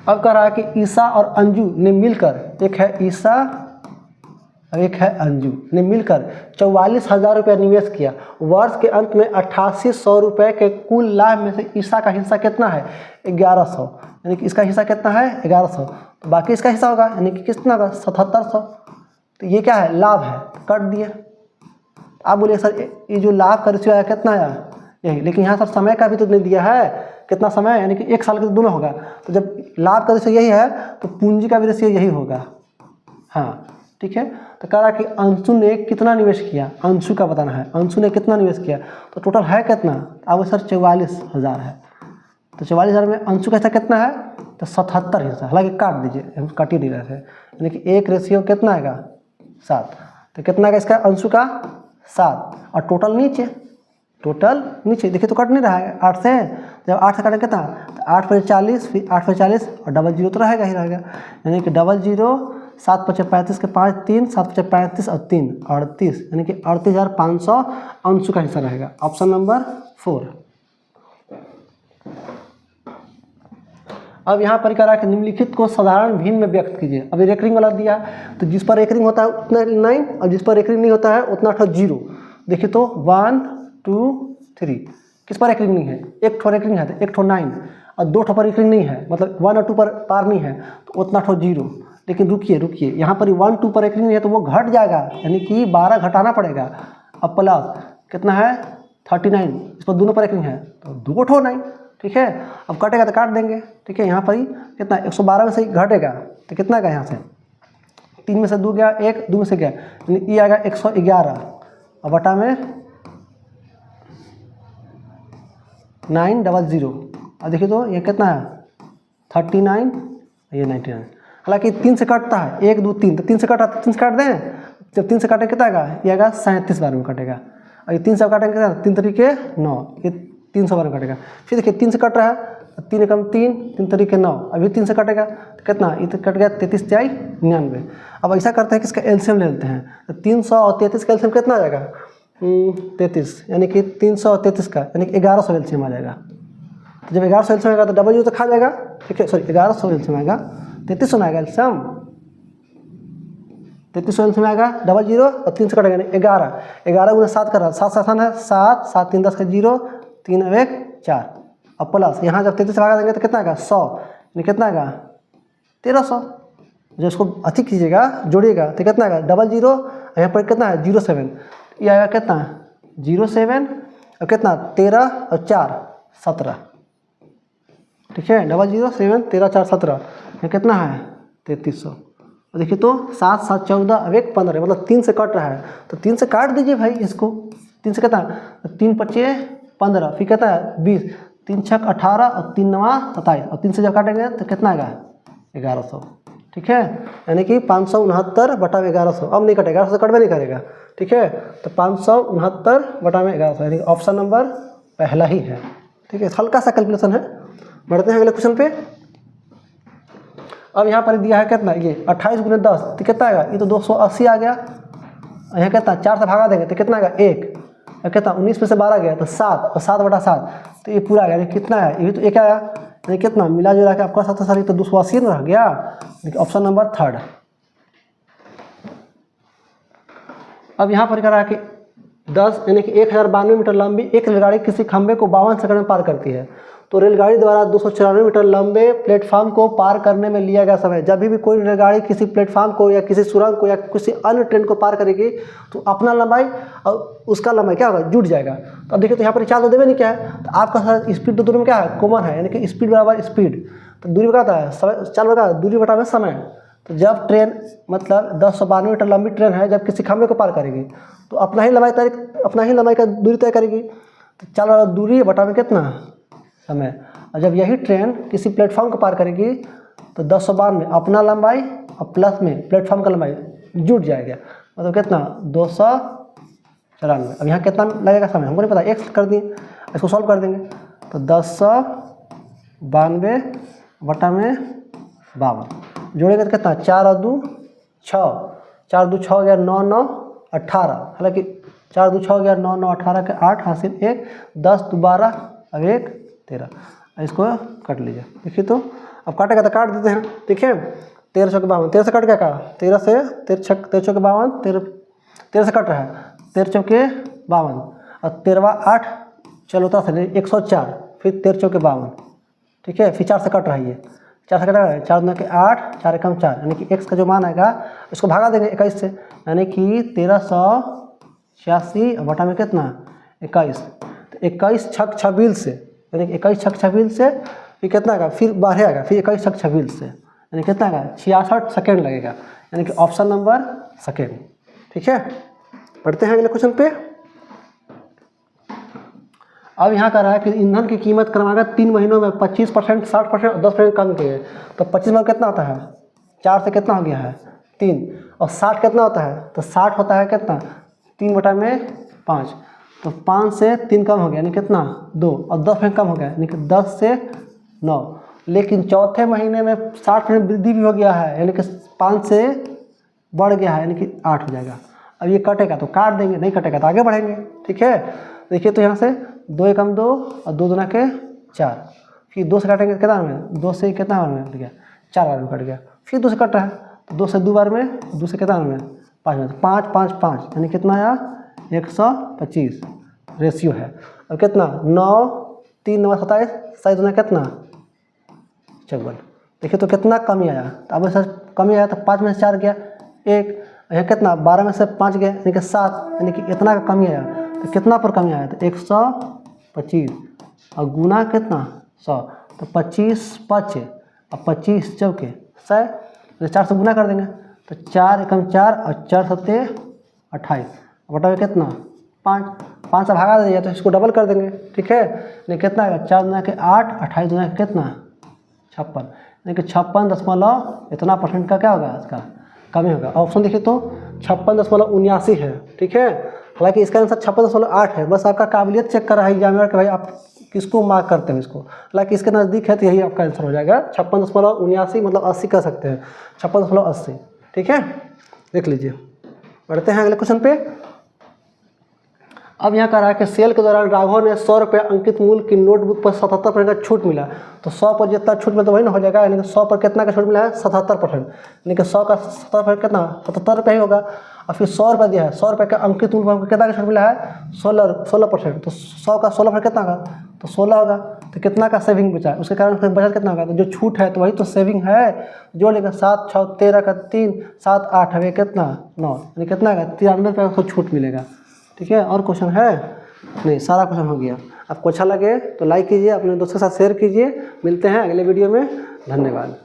A: अब कह रहा है कि ईसा और अंजू ने मिलकर, एक है ईसा और एक है अंजू, ने मिलकर 44,000 रुपये निवेश किया। वर्ष के अंत में 8800 रुपये के कुल लाभ में से ईसा का हिस्सा कितना है 1100, यानी कि इसका हिस्सा कितना है 1100, तो बाकी इसका हिस्सा होगा यानी कि कितना होगा 7700। तो ये क्या है लाभ है, कट दिए। आप बोलिए सर ये जो लाभ का रेशियो आया कितना आया यही, लेकिन यहाँ सर समय का भी तो नहीं दिया है, कितना समय यानी कि 1 साल के दोनों होगा। तो जब लाभ का रेशियो यही है तो पूंजी का भी रेशियो यही होगा। हाँ ठीक है, तो कह रहा है कि अंशु ने कितना निवेश किया, अंशु का बताना है, अंशु ने कितना निवेश किया। तो टोटल है कितना, अब सर 44,000 है, तो 44,000 में अंशु का हिस्सा कितना है तो 77 हिस्सा, हालांकि काट दीजिए, हम काट ही नहीं रहे थे, यानी कि एक रेशियो कितना आएगा 7। तो कितना आएगा इसका अंशु का 7, और टोटल नीचे, टोटल नीचे देखिए तो कट नहीं रहा है 8 से, जब 8 से काटेंगे कितना तो 8 पर 40, फिर 8 पर 40 और डबल जीरो तो रहेगा ही रहेगा, यानी कि डबल जीरो 7 × 35 के 5 3, 7 × 35 और 3 38, यानी कि 38,500 अंशु का हिस्सा रहेगा, ऑप्शन नंबर 4। अब यहाँ पर कह रहा है कि निम्नलिखित को साधारण भिन्न में व्यक्त कीजिए। अभी रेकरिंग वाला दिया है, तो जिस पर रेकरिंग होता है उतना 9 और जिस पर रेकरिंग नहीं होता है उतना 0। देखिए तो 1 2 3 किस पर रेकरिंग नहीं है, एक ठो रेकरिंग है तो एक ठो 9 और 2 ठो पर रेकरिंग नहीं है, मतलब 1 और 2 पर पार नहीं है तो उतना 0। लेकिन रुकिए यहाँ पर 1 2 पर रेकरिंग नहीं है तो वो घट जाएगा, यानी कि 12 घटाना पड़ेगा। अब प्लस कितना है 39, इस पर दोनों पर रेकरिंग है तो 2 ठो 9। ठीक है, अब कटेगा तो काट देंगे। ठीक है, यहाँ पर ही कितना 112 में से घटेगा तो कितना का यहाँ से 3 में से 2 गया, 1 2 में से गया, यानी ये आएगा 111 और बटा में 900। अब देखिए तो ये कितना है 39, ये 99, हालांकि 3 से कटता है 1 2 3, तो 3 से कटा 3 से काट दें, जब 3 से काटेंगे कितना आएगा ये आएगा 37 बार में कटेगा, और ये 3 से काटेंगे कितना 3 तरीके 9, ये 300 बार में कटेगा। फिर देखिए 3 से कट रहा है 3 एकम 3, 3 तरीके 9, अभी 3 से कटेगा तो कितना ये तो कट गया 33 × 99। अब ऐसा करते हैं कि इसका एलसीएम ले लेते हैं, तो 300 और 33 का एलसीएम कितना आ जाएगा 33, यानी कि 300 और 33 का यानी कि 1100 एलसीएम आ जाएगा। तो जब 1100 एलसीएम आएगा तो डबल जीरो तो खा जाएगा। ठीक है, सॉरी 1100 एलसीएम आएगा 3300 में आएगा एल्सियम, 3300 एल्सियम आएगा, डबल जीरो और 3 से कटेगा 11, 11 गुना 7 कर रहा है, 7 7 है 7, 7 3 10 का 0, 3 1 4, अब प्लस यहाँ जब 33 से भागा देंगे तो कितना आएगा 100, यानी कितना आएगा 1300। जब इसको अति कीजिएगा जोड़िएगा तो कितना आएगा डबल जीरो, यहाँ पर कितना है 07, ये आएगा कितना 07 और कितना 13 और 4 17, ठीक है, 007 13 4 17, ये कितना है 3300। और देखिए तो 7 7 14 अब 1 15, मतलब 3 से कट रहा है तो 3 से काट दीजिए भाई इसको, 3 से कितना 3 25 15, फिर कितना है 20, 3 6 18 और 3 9 27, और 3 से जब काटेंगे तो कितना आएगा 1100, ठीक है, यानी कि 569 बटा में 1100, अब नहीं कटेगा, 1100 से कटवे नहीं करेगा, ठीक है, तो 569 बटा में 1100, यानी कि ऑप्शन नंबर पहला ही है, ठीक है, हल्का सा कैलकुलेशन है। बढ़ते हैं अगले क्वेश्चन पे। अब यहाँ पर दिया है कितना, ये 28 गुने 10 तो कितना आएगा, ये तो 280 आ गया, यहाँ कितना 4 से भागा देंगे तो कितना आएगा 1, और कितना 19 में से 12 गया तो 7, और 7 बटा 7 तो ये पूरा आ गया, कितना है ये भी तो 1 आया, यानी कितना मिला जुला के आपका 7 सारी तो 280 रह गया, ऑप्शन नंबर 3। अब यहाँ पर कह रहा है कि 10 यानी कि 1092 मीटर लंबी एक रेलगाड़ी किसी खंभे को 52 सेकंड में पार करती है, तो रेलगाड़ी द्वारा 294 मीटर लंबे प्लेटफार्म को पार करने में लिया गया समय। जब भी कोई रेलगाड़ी किसी प्लेटफार्म को या किसी सुरंग को या किसी अन्य ट्रेन को पार करेगी तो अपना लंबाई और उसका लंबाई क्या होगा जुड़ जाएगा। तो अब देखिए तो यहाँ पर चाल तो देवे नहीं क्या है, तो आपका स्पीड तो दोनों में क्या है कॉमन है, यानी कि स्पीड बराबर स्पीड, तो दूरी बताता है समय, चाल बता दूरी बटा में समय। तो जब ट्रेन मतलब 1092 मीटर लंबी ट्रेन है, जब किसी खंभे को पार करेगी तो अपना ही लंबाई का दूरी तय करेगी, तो चल दूरी बटा में कितना समय। और जब यही ट्रेन किसी प्लेटफॉर्म को पार करेगी तो 1092 अपना लंबाई और प्लस में प्लेटफॉर्म का लंबाई जुड़ जाएगा, मतलब कितना 294। अब यहाँ कितना लगेगा समय हमको नहीं पता, x कर दिए, इसको सॉल्व कर देंगे तो 1092 बटा में 52 जोड़ेगा तो कितना 4 और 2 6, 4 2 6 गया 9 9 18, हालांकि 4 2 6 गया 9 9 18 के 8 हासिल 1 10 2 12 अब 1 13, इसको काट लीजिए। देखिए तो अब काटेगा तो काट देते हैं, ठीक है, 13 6 के 52, 13 से कट गया का 13 से 13 6 के 52 13 से कट रहा है 13 6 के 52 और 13 8 चलो तो 104, फिर 13 6 के 52, ठीक है, फिर 4 से कट रहा है, ये 4 से कट रहा है 4 9 के 8 4 1 4, यानी कि x का जो मान आएगा इसको भागा देंगे 21 से, यानी कि 1386 बटा में कितना 21, तो 21 छक 26 से, यानी कि 21 छक 26 से फिर कितना आएगा, फिर बढ़ेगा फिर 21 छक 26 से, यानी कितना आएगा 66 सेकेंड लगेगा, यानी कि ऑप्शन नंबर सेकेंड, ठीक है। पढ़ते हैं अगले क्वेश्चन पे। अब यहाँ कह रहा है कि ईंधन की कीमत क्रमागत 3 महीनों में 25%, 60% और 10% कम किए, तो 25 में कितना होता है 4 से कितना हो गया है 3, और 60 कितना होता है, तो 60 होता है कितना 3 बटा में 5, तो 5 से 3 कम हो गया यानी कितना 2, और 10% कम हो गया यानी कि 10 से 9, लेकिन चौथे महीने में 60% वृद्धि भी हो गया है, यानी कि 5 से बढ़ गया है, यानी कि 8 हो जाएगा। अब ये कटेगा तो काट देंगे, नहीं कटेगा तो आगे बढ़ेंगे, ठीक है। देखिए तो यहाँ से 2 एकम 2 और 2 दूना के 4, फिर 2 से काटेंगे कितना में 2 से कितना बार में कट गया 4 बार में कट गया, फिर 2 से कट रहा है तो 2 से 2 बार में 2 से कितना में 5 में, 5 5 5 यानी कितना आया 125 रेशियो है। और कितना 9 3 9 27 27 दूना कितना 54, देखिए तो कितना कमी आया, तो अब ऐसा कमी आया तो 5 में से 4 गया 1, यहाँ कितना 12 में से 5 गया यानी कि 7, यानी कि इतना का कमी आया, तो कितना पर कमी आया तो 125 और गुना कितना 100, तो 25 5 और 25 चौके 100, 4 से गुना कर देंगे तो 4 एकम 4 और 4 सत्ते 28, बटा कितना 5 5 से भागा दीजिए तो इसको डबल कर देंगे, ठीक है, यानी कितना आएगा 4 दूना के 8 28 दूना के कितना 56, यानी कि 56 इतना % का क्या होगा इसका कमी होगा। ऑप्शन देखिए तो 56.79 है, ठीक है, हालांकि इसका आंसर 56.8 है, बस आपका काबिलियत चेक कर रहा है एग्जामिनर कि भाई आप किसको मार्क करते हैं इसको, हालांकि इसके नज़दीक है तो यही आपका आंसर हो जाएगा 56.79, मतलब 80 कह सकते हैं 56.80, ठीक है, देख लीजिए। बढ़ते हैं अगले क्वेश्चन पे। अब यहाँ कह रहा है कि सेल के दौरान राघव ने 100 रुपये अंकित मूल्य की नोटबुक पर 77% का छूट मिला। तो 100 पर जितना छूट मिला तो वही ना हो जाएगा, यानी कि 100 पर कितना का छूट मिला है 77%, यानी कि 100 का 77% कितना 77 रुपये ही होगा। और फिर 100 रुपये दिया है, 100 रुपये का अंकित मूल्य पर हमको कितना का छूट मिला है 16%। तो 100 का 16% कितना का तो 16 होगा। तो कितना का सेविंग बचा है, उसके कारण बचत कितना होगा, तो जो छूट है तो वही तो सेविंग है। जोड़ लेगा 7 6 13 का 3 7 8 हमें कितना 9, यानी कितना का 93 रुपये को छूट मिलेगा। ठीक है, और क्वेश्चन है नहीं, सारा क्वेश्चन हो गया। आपको अच्छा लगे तो लाइक कीजिए, अपने दोस्तों के साथ शेयर कीजिए। मिलते हैं अगले वीडियो में, धन्यवाद।